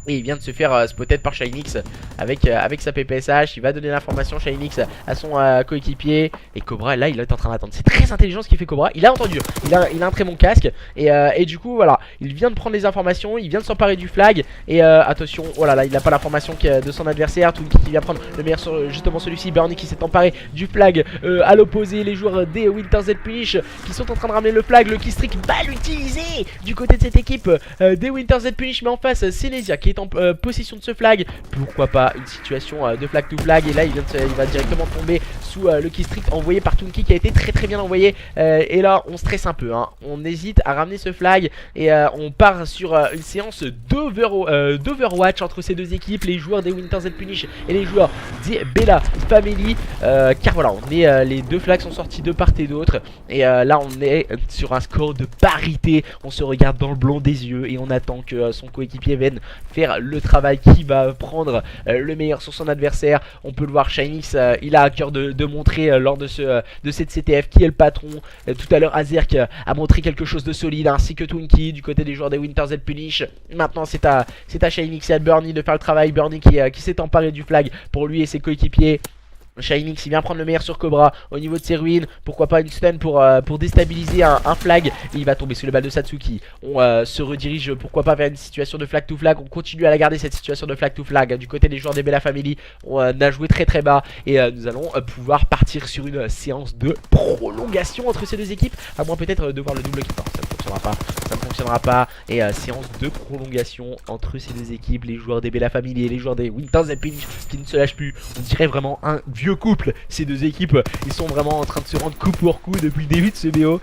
Et il vient de se faire spotter par Shinix avec sa PPSH. Il va donner l'information Shinix à son coéquipier. Et Cobra là il est en train d'attendre. C'est très intelligent ce qu'il fait Cobra. Il a entendu, il a un très bon casque. Et du coup voilà, il vient de prendre les informations. Il vient de s'emparer du flag. Et attention, oh là là, il n'a pas l'information de son adversaire. Twinkie qui vient prendre le meilleur sur justement celui-ci. Bernie qui s'est emparé du flag à l'opposé. Les joueurs des Winter Z Punish qui sont en train de ramener le flag. Le keystreak va l'utiliser du côté de cette équipe des Winter Z Punish. Mais en face Silesia qui est en possession de ce flag. Pourquoi pas une situation de flag to flag. Et là il va directement tomber sous le keystreak envoyé par Twinkie qui a été très bien envoyé. Et là on stresse un peu hein. On hésite à ramener ce flag. Et on part sur une séance d'Overwatch entre ces deux équipes. Les joueurs des Winter Z Punish et les joueurs des Bella Family. Car voilà, les deux flags sont sortis de part et d'autre. Et là on est sur un score de parité. On se regarde dans le blanc des yeux et on attend que son coéquipier vienne faire le travail qui va prendre le meilleur sur son adversaire. On peut le voir, Shinix il a à cœur de montrer lors de cette CTF qui est le patron. Tout à l'heure Azerk a montré quelque chose de solide, ainsi que Twinkie du côté des joueurs des Winter Z Punish. Maintenant c'est à Shinix et à Bernie de faire le travail. Bernie qui s'est emparé du flag pour lui et ses coéquipiers. Shinix il vient prendre le meilleur sur Cobra au niveau de ses ruines. Pourquoi pas une stun pour déstabiliser un flag. Et il va tomber sous les balles de Satsuki. On se redirige pourquoi pas vers une situation de flag to flag. On continue à la garder cette situation de flag to flag du côté des joueurs des Bella Family. On a joué très bas. Et nous allons pouvoir partir sur une séance de prolongation entre ces deux équipes. À moins peut-être de voir le double kill. Ça ne fonctionnera pas. Ça ne fonctionnera pas. Et séance de prolongation entre ces deux équipes. Les joueurs des Bella Family et les joueurs des Winter Z Punish qui ne se lâchent plus. On dirait vraiment un vieux couple. Ces deux équipes, ils sont vraiment en train de se rendre coup pour coup depuis le début de ce BO.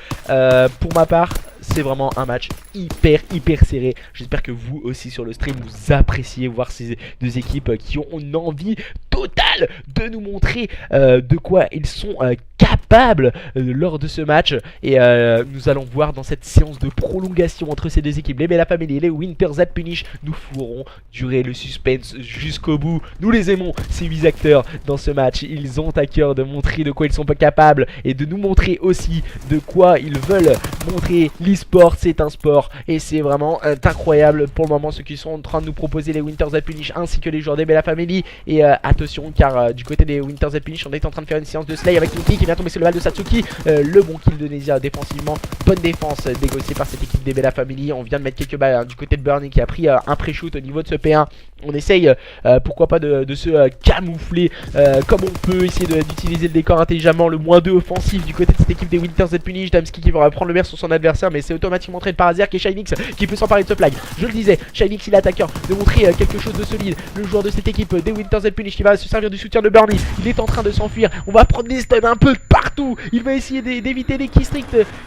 Pour ma part, c'est vraiment un match hyper serré. J'espère que vous aussi sur le stream vous appréciez voir ces deux équipes qui ont une envie totale de nous montrer de quoi ils sont capables lors de ce match. Et nous allons voir dans cette séance de prolongation entre ces deux équipes, les Bella Family et les Winter Z Punish, nous ferons durer le suspense jusqu'au bout. Nous les aimons, ces 8 acteurs dans ce match. Ils ont à cœur de montrer de quoi ils sont pas capables et de nous montrer aussi de quoi ils veulent montrer. L'e-sport c'est un sport et c'est vraiment incroyable pour le moment ce qu'ils sont en train de nous proposer les Winter Z Punish ainsi que les joueurs des Bella Family. Et attention car du côté des Winter Z Punish on est en train de faire une séance de slay avec Twinkie qui vient tomber sur le bal de Satsuki. Le bon kill de Nesia défensivement, bonne défense négociée par cette équipe des Bella Family. On vient de mettre quelques balles du côté de Bernie qui a pris un pré-shoot au niveau de ce P1. On essaye pourquoi pas de se camoufler comme on peut, essayer d'utiliser le décor intelligemment. Le -2 offensif du côté de cette équipe des Winter Z Punish. Damski qui va prendre le meilleur sur son adversaire, mais c'est automatiquement entraîné par Azerk et Shinix qui peut s'emparer de ce flag. Je le disais, Shinix il est attaquant de montrer quelque chose de solide. Le joueur de cette équipe des Winter Z Punish qui va se servir du soutien de Bernie. Il est en train de s'enfuir. On va prendre des stuns un peu partout. Il va essayer d'éviter les keystricks.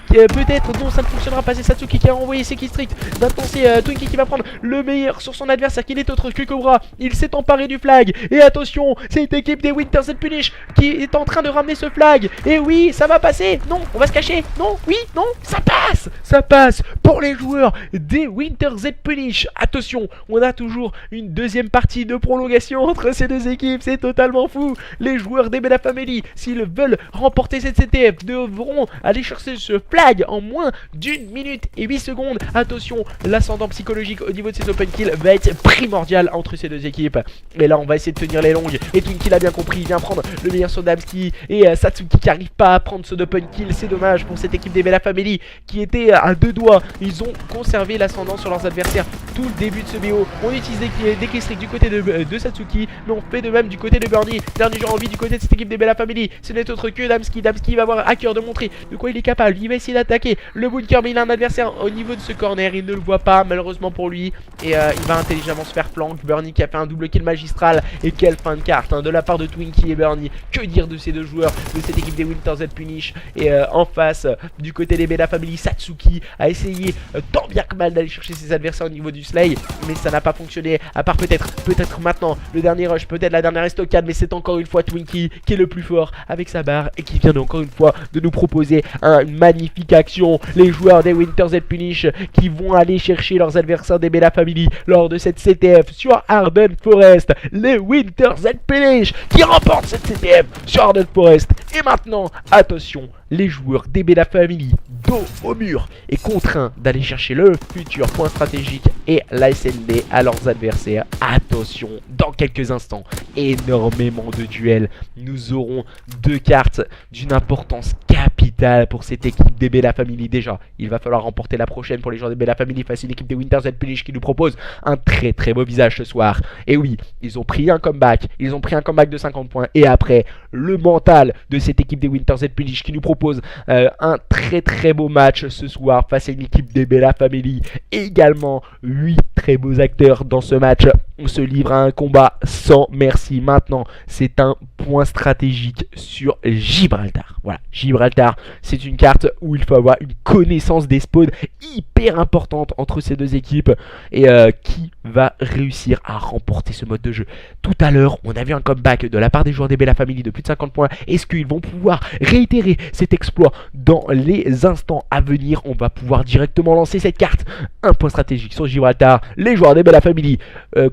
Peut-être non, ça ne fonctionnera pas. C'est Satsuki qui a envoyé ses keystricks. Maintenant c'est Twinkie qui va prendre le meilleur sur son adversaire qui n'est autre que Cobra. Il s'est emparé du flag. Et attention, cette équipe des Winter Z Punish qui est en train de ramener ce flag. Et oui, ça va passer. Non, on va se cacher. Non, oui, non, ça passe. Ça passe pour les joueurs des Winter Z Punish. Attention, on a toujours une deuxième partie de prolongation entre ces deux équipes. C'est totalement fou. Les joueurs des Bella Family, s'ils veulent remporter cette CTF, devront aller chercher ce flag en moins d'1 minute et 8 secondes. Attention, l'ascendant psychologique au niveau de ces open kills va être primordial entre ces deux équipes. Et là, on va essayer de tenir les longues. Et Twinkie l'a bien compris, il vient prendre le meilleur sur Damski. Et Satsuki qui n'arrive pas à prendre ce open kill. C'est dommage pour cette équipe des Bella Family qui était à deux doigts. Ils ont conservé l'ascendant sur leurs adversaires tout le début de ce BO. On utilise des keystricks du côté de Satsuki, mais on fait de même du côté de Bernie. Dernier jour en vie du côté de cette équipe des Bella Family. Ce n'est autre que Damski Damski va avoir à cœur de montrer de quoi il est capable. Il va essayer d'attaquer le bunker, mais il a un adversaire au niveau de ce corner. Il ne le voit pas malheureusement pour lui. Et il va intelligemment se faire flank. Bernie qui a fait un double kill magistral. Et quelle fin de carte hein, de la part de Twinkie et Bernie. Que dire de ces deux joueurs de cette équipe des Winter Z Punish. Et en face, du côté des Bella Family, Satsuki a essayé tant bien que mal d'aller chercher ses adversaires au niveau du Slay. Mais ça n'a pas fonctionné. À part peut-être maintenant le dernier rush, peut-être la dernière estocade. Mais c'est encore une fois Twinkie qui est le plus fort avec sa barre. Et qui vient encore une fois de nous proposer une magnifique action. Les joueurs des Winter Z Punish qui vont aller chercher leurs adversaires des Bella Family lors de cette CTF sur Arden Forest. Les Winter Z Punish qui remportent cette CTF sur Arden Forest. Et maintenant, attention, les joueurs des Bella Family, dos au mur, et contraints d'aller chercher le futur point stratégique et la SND à leurs adversaires. Attention, dans quelques instants, énormément de duels. Nous aurons deux cartes d'une importance capitale pour cette équipe des Bella Family. Déjà, il va falloir remporter la prochaine pour les joueurs des Bella Family face à une équipe des Winter Z Punish qui nous propose un très beau visage ce soir. Et oui, ils ont pris un comeback, de 50 points. Et après, le mental de cette équipe des Winter Z Punish qui nous propose un très beau match ce soir face à une équipe des Bella Family. Également 8 très beaux acteurs dans ce match. On se livre à un combat sans merci. Maintenant, c'est un point stratégique sur Gibraltar. Voilà, Gibraltar, c'est une carte où il faut avoir une connaissance des spawns hyper importante entre ces deux équipes. Et qui va réussir à remporter ce mode de jeu. Tout à l'heure, on a vu un comeback de la part des joueurs des Bella Family de plus de 50 points. Est-ce qu'ils vont pouvoir réitérer cet exploit dans les instants à venir? On va pouvoir directement lancer cette carte. Un point stratégique sur Gibraltar. Les joueurs des Bella Family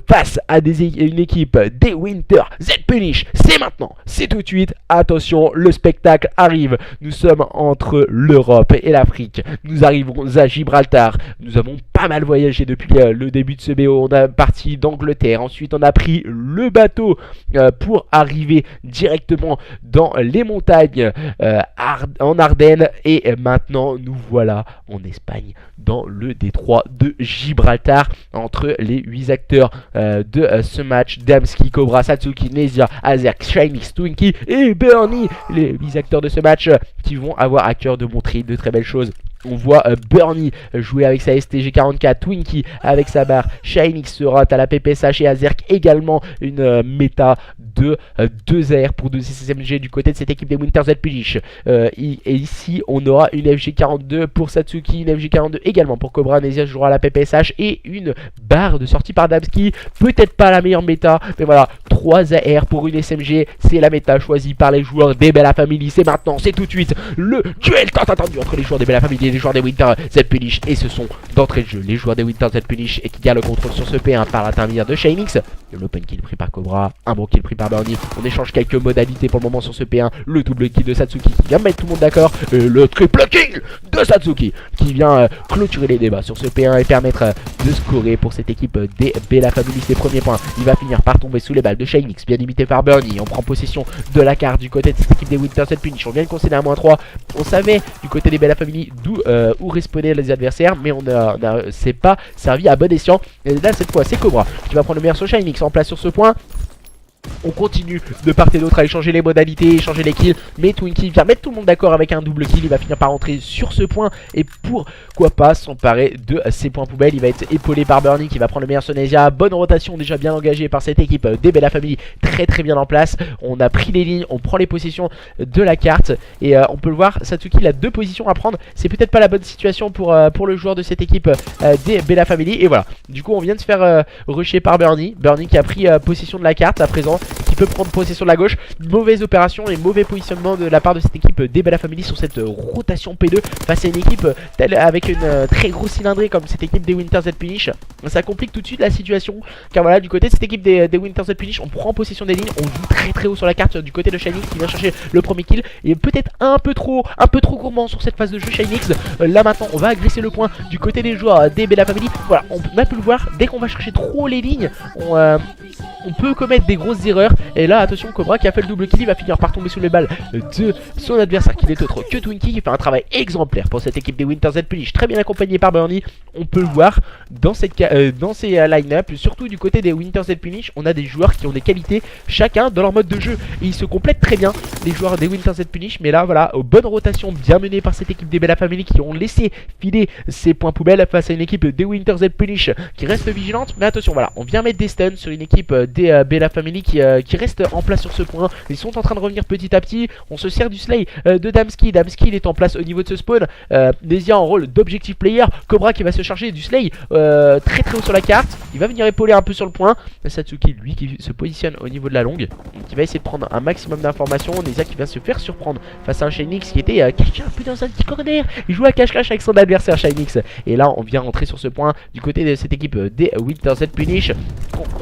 face à une équipe des Winter Z Punish. C'est maintenant, c'est tout de suite. Attention, le spectacle arrive. Nous sommes entre l'Europe et l'Afrique. Nous arrivons à Gibraltar. Nous avons pas mal voyagé depuis le début de ce BO. On a parti d'Angleterre. Ensuite, on a pris le bateau pour arriver directement dans les montagnes en Ardennes. Et maintenant, nous voilà en Espagne, dans le détroit de Gibraltar, entre les 8 acteurs de ce match. Damski, Cobra, Satsuki, Nezia, Azerk, Shinix, Twinkie et Bernie. Les 8 acteurs de ce match qui vont avoir à cœur de montrer de très belles choses. On voit Bernie jouer avec sa STG44, Twinkie avec sa barre, Shinix se rate à la PPSH et Azerk également une méta de 2 AR pour 2 SSMG du côté de cette équipe des Winter Z Punish. Et ici on aura une FG42 pour Satsuki, une FG42 également pour Cobra. Nezia jouera à la PPSH et une barre de sortie par Damski. Peut-être pas la meilleure méta, mais voilà, 3 AR pour une SMG, c'est la méta choisie par les joueurs des Bella Family. C'est maintenant, c'est tout de suite le duel tant attendu entre les joueurs des Bella Family et les joueurs des Winter Z Punish. Et ce sont d'entrée de jeu les joueurs des Winter Z Punish et qui gardent le contrôle sur ce P1 par l'intermédiaire de Shinix. L'open kill pris par Cobra, un bon kill pris par Bernie. On échange quelques modalités pour le moment sur ce P1. Le double kill de Satsuki qui vient mettre tout le monde d'accord. Le triple kill de Satsuki qui vient clôturer les débats sur ce P1 et permettre de scorer pour cette équipe des Bella Family ses premiers points. Il va finir par tomber sous les balles de Shinix, bien imité par Bernie. On prend possession de la carte du côté de cette équipe des Winter Z Punish. On vient de concéder un -3. On savait du côté des Bella Family d'où où respawnaient les adversaires, mais on s'est pas servi à bon escient. Et là cette fois c'est Cobra qui va prendre le meilleur sur Shinix en place sur ce point. On continue de part et d'autre à échanger les modalités, échanger les kills. Mais Twinkie vient mettre tout le monde d'accord avec un double kill. Il va finir par rentrer sur ce point. Et pourquoi pas s'emparer de ces points poubelles. Il va être épaulé par Bernie qui va prendre le meilleur Sonesia. Bonne rotation déjà bien engagée par cette équipe des Bella Family. Très bien en place. On a pris les lignes, on prend les possessions de la carte. Et on peut le voir, Satsuki il a 2 positions à prendre. C'est peut-être pas la bonne situation pour le joueur de cette équipe des Bella Family. Et voilà, du coup on vient de se faire rusher par Bernie. Bernie qui a pris possession de la carte à présent, qui peut prendre possession de la gauche. Mauvaise opération et mauvais positionnement de la part de cette équipe des Bella Family sur cette rotation P2 face à une équipe telle avec une très grosse cylindrée comme cette équipe des Winter Z Punish. Ça complique tout de suite la situation, car voilà, du côté de cette équipe des Winter Z Punish, on prend possession des lignes, on joue très haut sur la carte du côté de Shinix qui vient chercher le premier kill. Et peut-être un peu trop gourmand sur cette phase de jeu Shinix. Là maintenant on va agresser le point du côté des joueurs des Bella Family. Voilà, on a pu le voir, dès qu'on va chercher trop les lignes, on peut commettre des grosses erreurs. Et là attention, Cobra qui a fait le double kill, il va finir par tomber sous les balles de son adversaire qui n'est autre que Twinkie, qui fait un travail exemplaire pour cette équipe des Winter Z Punish, très bien accompagné par Bernie. on peut le voir dans ces line-up, surtout du côté des Winter Z Punish, on a des joueurs qui ont des qualités chacun dans leur mode de jeu et ils se complètent très bien, les joueurs des Winter Z Punish. Mais là voilà, bonne rotation bien menée par cette équipe des Bella Family qui ont laissé filer ces points poubelles face à une équipe des Winter Z Punish qui reste vigilante. Mais attention, voilà, on vient mettre des stuns sur une équipe des Bella Family qui reste en place sur ce point. Ils sont en train de revenir petit à petit. On se sert du slay de Damski. Damski il est en place au niveau de ce spawn. Nesia en rôle d'objective player. Cobra qui va se charger du slay très très haut sur la carte. Il va venir épauler un peu sur le point. Satsuki lui qui se positionne au niveau de la longue, qui va essayer de prendre un maximum d'informations. Nesia qui va se faire surprendre face à un Shinix qui était caché un peu dans un petit corner. Il joue à cache-cache avec son adversaire Shinix. Et là on vient rentrer sur ce point du côté de cette équipe des Winter Z Punish.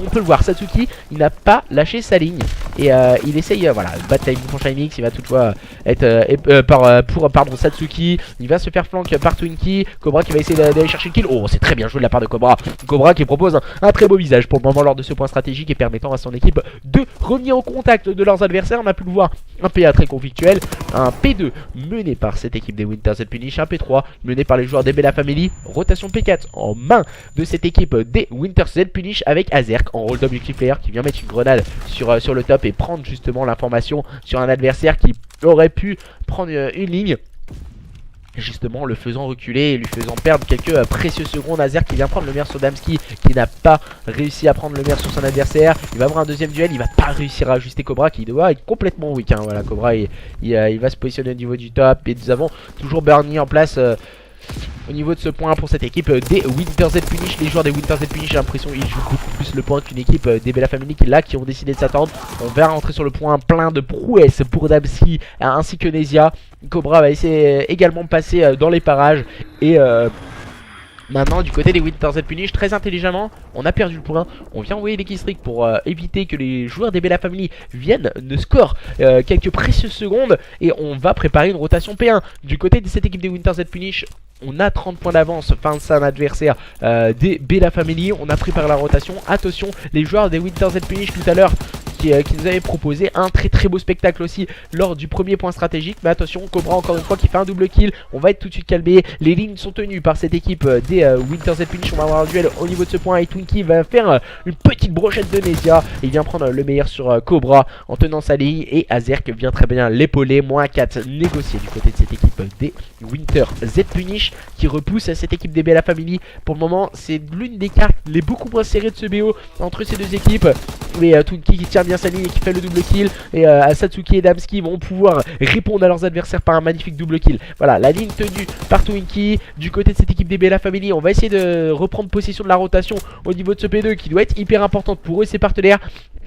On peut le voir, Satsuki il n'a pas lâché sa ligne et il essaye voilà, battre time pour Shinix. Il va toutefois être pardon Satsuki. Il va se faire flank par Twinkie. Cobra qui va essayer d'aller chercher le kill. Oh, c'est très bien joué de la part de Cobra. Cobra qui propose un très beau visage pour le moment lors de ce point stratégique et permettant à son équipe de revenir au contact de leurs adversaires. On a pu le voir, un PA très conflictuel, un P2 mené par cette équipe des Winter Z Punish, un P3 mené par les joueurs des Bella Family. Rotation P4 en main de cette équipe des Winter Z Punish avec Azerk en rôle d'objectif player qui vient mettre une grenade sur le top et prendre justement l'information sur un adversaire qui aurait pu prendre une ligne, justement le faisant reculer et lui faisant perdre quelques précieuses secondes. Azerk qui vient prendre le mire sur Damski qui n'a pas réussi à prendre le mire sur son adversaire. Il va avoir un deuxième duel, il va pas réussir à ajuster Cobra qui doit être complètement weak hein. Voilà, Cobra il va se positionner au niveau du top et nous avons toujours Bernie en place au niveau de ce point pour cette équipe des Winter Z Punish. Les joueurs des Winter Z Punish, j'ai l'impression ils jouent beaucoup plus le point qu'une équipe des Bella Family qui ont décidé de s'attendre. On va rentrer sur le point plein de prouesses pour Damski ainsi que Nesia. Cobra va essayer également de passer dans les parages et maintenant du côté des Winter Z Punish, très intelligemment, on a perdu le point. On vient envoyer les killstreaks pour éviter que les joueurs des Bella Family viennent ne score quelques précieuses secondes. Et on va préparer une rotation P1. Du côté de cette équipe des Winter Z Punish, on a 30 points d'avance face à un adversaire des Bella Family. On a préparé la rotation. Attention, les joueurs des Winter Z Punish tout à l'heure qui nous avait proposé un très beau spectacle aussi lors du premier point stratégique. Mais attention, Cobra encore une fois qui fait un double kill. On va être tout de suite calmé. Les lignes sont tenues par cette équipe des Winter Z Punish. On va avoir un duel au niveau de ce point et Twinkie va faire une petite brochette de Nesia. Il vient prendre le meilleur sur Cobra en tenant sa ligne et Azerk vient très bien l'épauler. -4 négocié du côté de cette équipe des Winter Z Punish qui repousse cette équipe des Bella Family. Pour le moment, c'est l'une des cartes les beaucoup moins serrées de ce BO entre ces deux équipes. Mais Twinkie qui tient bien sa ligne et qui fait le double kill. Et Satsuki et Damski vont pouvoir répondre à leurs adversaires par un magnifique double kill. Voilà, la ligne tenue par Twinkie. Du côté de cette équipe des Bella Family, on va essayer de reprendre possession de la rotation au niveau de ce P2 qui doit être hyper importante pour eux et ses partenaires.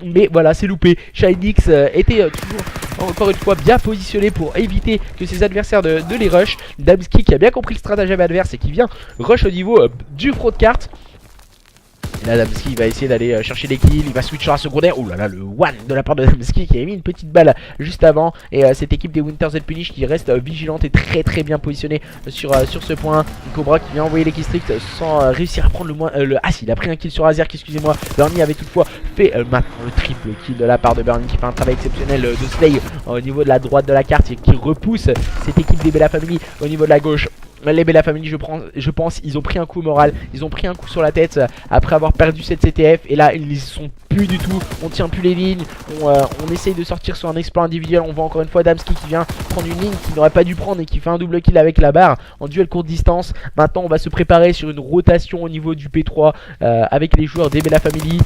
Mais voilà, c'est loupé. Shinix était toujours encore une fois bien positionné pour éviter que ses adversaires de les rush. Damski qui a bien compris le stratagème adverse et qui vient rush au niveau du fraude carte. Et là Damski va essayer d'aller chercher les kills, il va switch sur la secondaire. Ouh là là, le one de la part de Damski qui a mis une petite balle juste avant. Et cette équipe des Winter Z Punish qui reste vigilante et très bien positionnée sur ce point. Cobra qui vient envoyer les killstreaks sans réussir à prendre ah si, il a pris un kill sur Azerk, excusez-moi. Bernie avait toutefois fait maintenant le triple kill de la part de Bernie qui fait un travail exceptionnel de slay au niveau de la droite de la carte et qui repousse cette équipe des Bella Family au niveau de la gauche. Les Bella Family, je pense, ils ont pris un coup moral, ils ont pris un coup sur la tête après avoir perdu cette CTF. Et là, ils n'y sont plus du tout, on tient plus les lignes, on essaye de sortir sur un exploit individuel. On voit encore une fois Damski qui vient prendre une ligne qu'il n'aurait pas dû prendre et qui fait un double kill avec la barre en duel courte distance. Maintenant, on va se préparer sur une rotation au niveau du P3 avec les joueurs des Bella Family.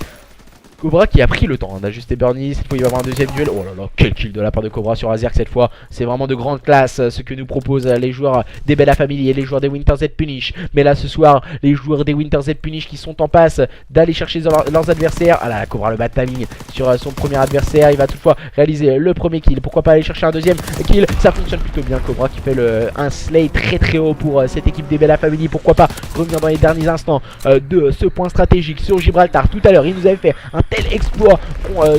Cobra qui a pris le temps d'ajuster Bernie. Cette fois il va avoir un deuxième duel. Oh là là, quel kill de la part de Cobra sur Azerk cette fois. C'est vraiment de grande classe ce que nous proposent les joueurs des Bella Family et les joueurs des Winter Z Punish. Mais là ce soir, les joueurs des Winter Z Punish qui sont en passe d'aller chercher leurs adversaires. Ah là, Cobra le bat timing sur son premier adversaire. Il va toutefois réaliser le premier kill. Pourquoi pas aller chercher un deuxième kill? Ça fonctionne plutôt bien. Cobra qui fait un slay très haut pour cette équipe des Bella Family. Pourquoi pas revenir dans les derniers instants de ce point stratégique sur Gibraltar. Tout à l'heure il nous avait fait un tel exploit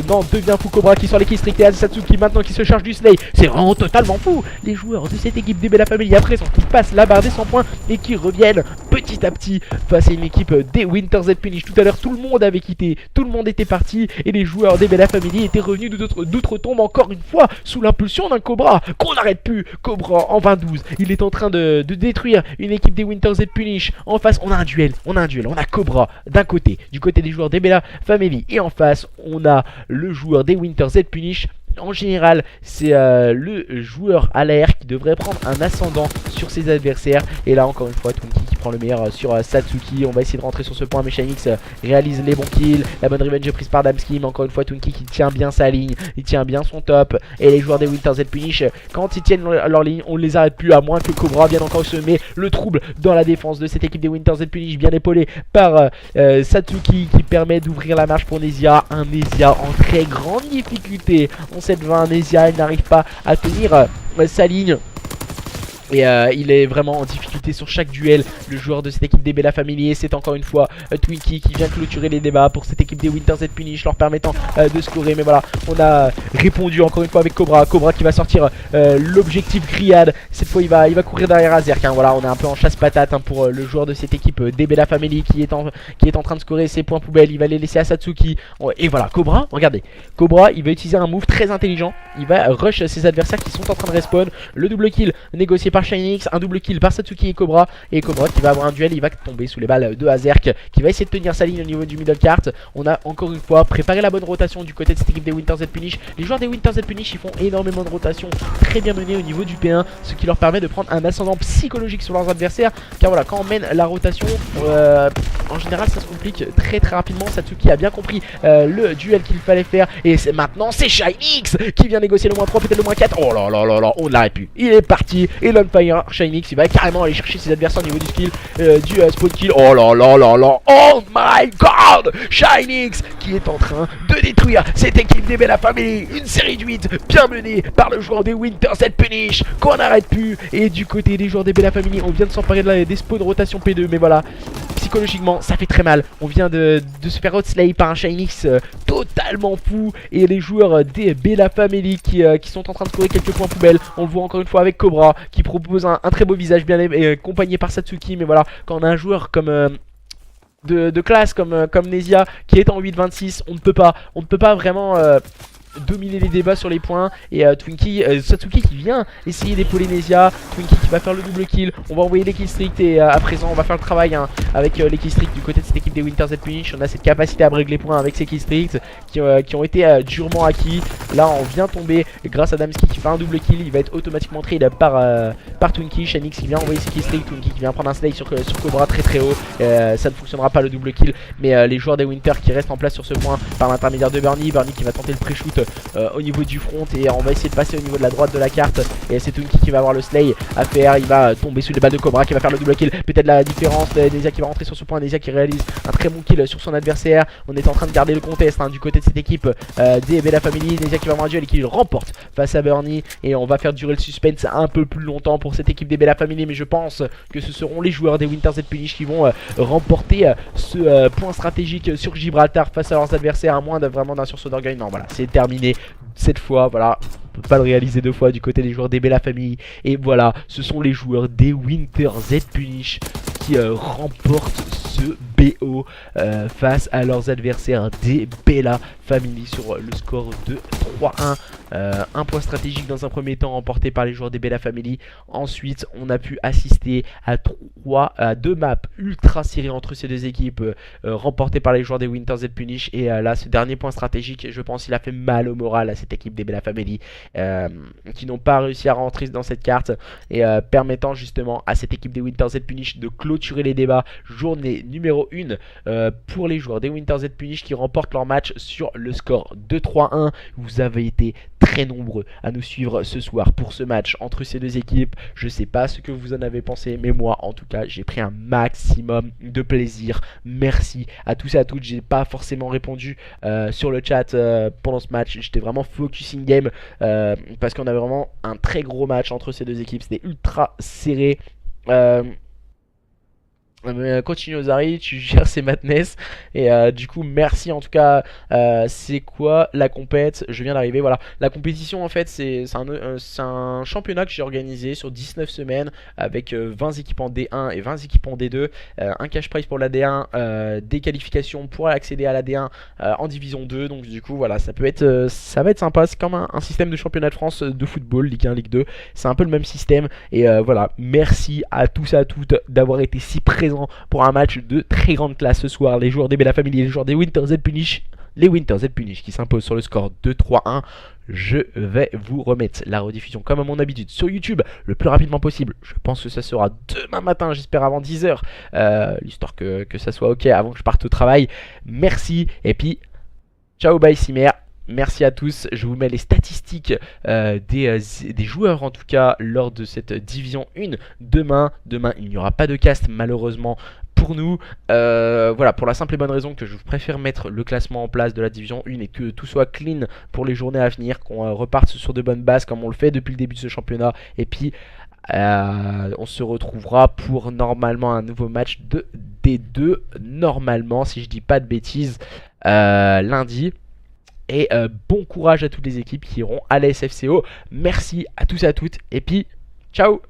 n'en devient fou. Cobra qui sort les killstreaks et Satsuki maintenant qui se charge du Slay. C'est vraiment totalement fou. Les joueurs de cette équipe des Bella Family à présent qui passent la barre des 100 points et qui reviennent petit à petit face à une équipe des Winter Z Punish. Tout à l'heure tout le monde avait quitté, tout le monde était parti et les joueurs des Bella Family étaient revenus d'outre-tombe encore une fois sous l'impulsion d'un Cobra qu'on n'arrête plus. Cobra en 20-12, il est en train de détruire une équipe des Winter Z Punish. En face on a un duel, on a Cobra d'un côté, du côté des joueurs des Bella Family, et en face on a le joueur des Winter Z Punish. En général, c'est le joueur à l'air qui devrait prendre un ascendant sur ses adversaires. Et là, encore une fois, Twinkie qui prend le meilleur sur Satsuki. On va essayer de rentrer sur ce point, mais Shinix réalise les bons kills. La bonne revenge est prise par Damski, mais encore une fois, Twinkie qui tient bien sa ligne, il tient bien son top. Et les joueurs des Winter Z Punish, quand ils tiennent leur ligne, on ne les arrête plus, à moins que Cobra vienne encore semer le trouble dans la défense de cette équipe des Winter Z Punish, bien épaulé par Satsuki qui permet d'ouvrir la marche pour Nezia. Un Nezia en très grande difficulté. On 7-20, Nezia, il n'arrive pas à tenir sa ligne. Et il est vraiment en difficulté sur chaque duel. Le joueur de cette équipe des Bella Family, c'est encore une fois Twinkie qui vient clôturer les débats pour cette équipe des Winter Z Punish, leur permettant de scorer. Mais voilà, on a répondu encore une fois avec Cobra. Cobra qui va sortir l'objectif grillade. Cette fois il va courir derrière Azerk, hein. Voilà, on est un peu en chasse patate, hein, pour le joueur de cette équipe des Bella Family qui est en train de scorer ses points poubelles. Il va les laisser à Satsuki. Et voilà, Cobra, regardez, Cobra il va utiliser un move très intelligent. Il va rush ses adversaires qui sont en train de respawn. Le double kill négocié par Shinix, un double kill par Satsuki et Cobra qui va avoir un duel. Il va tomber sous les balles de Azerk qui va essayer de tenir sa ligne au niveau du middle cart. On a encore une fois préparé la bonne rotation du côté de cette équipe des Winter Z Punish. Les joueurs des Winter Z Punish ils font énormément de rotation, très bien menée au niveau du P1, ce qui leur permet de prendre un ascendant psychologique sur leurs adversaires. Car voilà, quand on mène la rotation, en général ça se complique très rapidement. Satsuki a bien compris le duel qu'il fallait faire, et maintenant c'est Shinix qui vient négocier le moins 3, peut-être le moins 4. Oh là là là là, on ne l'arrête plus. Il est parti, et l'onfire Shinix il va carrément aller chercher ses adversaires au niveau du skill du spawn kill. Oh là là là là, oh my god, Shinix qui est en train de détruire cette équipe des Bella Family. Une série de 8 bien menée par le joueur des Winter Z Punish qu'on n'arrête plus. Et du côté des joueurs des Bella Family, on vient de s'emparer des spawns rotation P2, mais voilà, psychologiquement ça fait très mal. On vient de se faire outslay par un Shinix totalement fou, et les joueurs des Bella Family qui sont en train de scorer quelques points poubelles. On le voit encore une fois avec Cobra qui propose un très beau visage, bien accompagné par Satsuki. Mais voilà, quand on a un joueur comme de classe comme Nezia qui est en 8-26, on ne peut pas vraiment dominer les débats sur les points. Et Satsuki qui vient essayer d'épauler Nezia. Twinkie qui va faire le double kill. On va envoyer les killstreaks, et à présent on va faire le travail, hein, avec les killstreaks du côté de cette équipe des Winter Z Punish. On a cette capacité à break les points avec ces killstreaks qui ont été durement acquis. Là on vient tomber grâce à Damski qui fait un double kill. Il va être automatiquement trade par Twinkie. Shinix qui vient envoyer ses killstreaks. Twinkie qui vient prendre un slay sur Cobra très haut. Ça ne fonctionnera pas le double kill, mais les joueurs des Winter qui restent en place sur ce point par l'intermédiaire de Bernie qui va tenter le pré-shoot au niveau du front, et on va essayer de passer au niveau de la droite de la carte. Et c'est Twinkie qui va avoir le slay à faire. Il va tomber sous les balles de Cobra qui va faire le double kill. Peut-être la différence, Nezia qui va rentrer sur ce point. Nezia qui réalise un très bon kill sur son adversaire. On est en train de garder le contest, hein, du côté de cette équipe des Bella Family. Nezia qui va avoir un duel et qui remporte face à Bernie, et on va faire durer le suspense un peu plus longtemps pour cette équipe des Bella Family. Mais je pense que ce seront les joueurs des Winter Z Punish qui vont remporter ce point stratégique sur Gibraltar face à leurs adversaires, à moins vraiment d'un sursaut d'orgueil. Non, voilà, c'est terminé cette fois. Voilà, on peut pas le réaliser deux fois du côté des joueurs des Bella Family. Et voilà, ce sont les joueurs des Winter Z Punish qui remportent ce BO face à leurs adversaires des Bella Family sur le score de 3-1. Un point stratégique dans un premier temps remporté par les joueurs des Bella Family. Ensuite on a pu assister à 2 maps ultra serrées entre ces deux équipes, remportées par les joueurs des Winter Z Punish. Et là ce dernier point stratégique, je pense il a fait mal au moral à cette équipe des Bella Family, qui n'ont pas réussi à rentrer dans cette carte, et permettant justement à cette équipe des Winter Z Punish de clôturer les débats. Journée numéro 1 pour les joueurs des Winter Z Punish qui remportent leur match sur le score de 3-1. Vous avez été très nombreux à nous suivre ce soir pour ce match entre ces deux équipes. Je sais pas ce que vous en avez pensé, mais moi en tout cas j'ai pris un maximum de plaisir. Merci à tous et à toutes. J'ai pas forcément répondu sur le chat pendant ce match. J'étais vraiment focusing game parce qu'on avait vraiment un très gros match entre ces deux équipes. C'était ultra serré. Continue Ozari, tu gères ces madness. Et du coup, merci en tout cas. C'est quoi la compète? Je viens d'arriver. Voilà. La compétition, en fait, c'est un championnat que j'ai organisé sur 19 semaines avec 20 équipes en D1 et 20 équipes en D2. Un cash prize pour la D1, des qualifications pour accéder à la D1 en division 2. Donc, du coup, voilà, ça va être sympa. C'est comme un système de championnat de France de football, Ligue 1, Ligue 2. C'est un peu le même système. Et voilà, merci à tous et à toutes d'avoir été si présents pour un match de très grande classe ce soir. Les joueurs des Bella Family, les joueurs des Winter Z Punish, les Winter Z Punish qui s'imposent sur le score 2-3-1. Je vais vous remettre la rediffusion comme à mon habitude sur YouTube le plus rapidement possible. Je pense que ça sera demain matin, j'espère avant 10h, l'histoire que ça soit ok avant que je parte au travail. Merci et puis ciao, bye Cimer. Merci à tous, je vous mets les statistiques des joueurs en tout cas lors de cette division 1 demain. Demain il n'y aura pas de cast malheureusement pour nous. Voilà, pour la simple et bonne raison que je préfère mettre le classement en place de la division 1 et que tout soit clean pour les journées à venir, qu'on reparte sur de bonnes bases comme on le fait depuis le début de ce championnat. Et puis on se retrouvera pour normalement un nouveau match de D2, normalement si je dis pas de bêtises, lundi. Et bon courage à toutes les équipes qui iront à la SFCO. Merci à tous et à toutes. Et puis, ciao!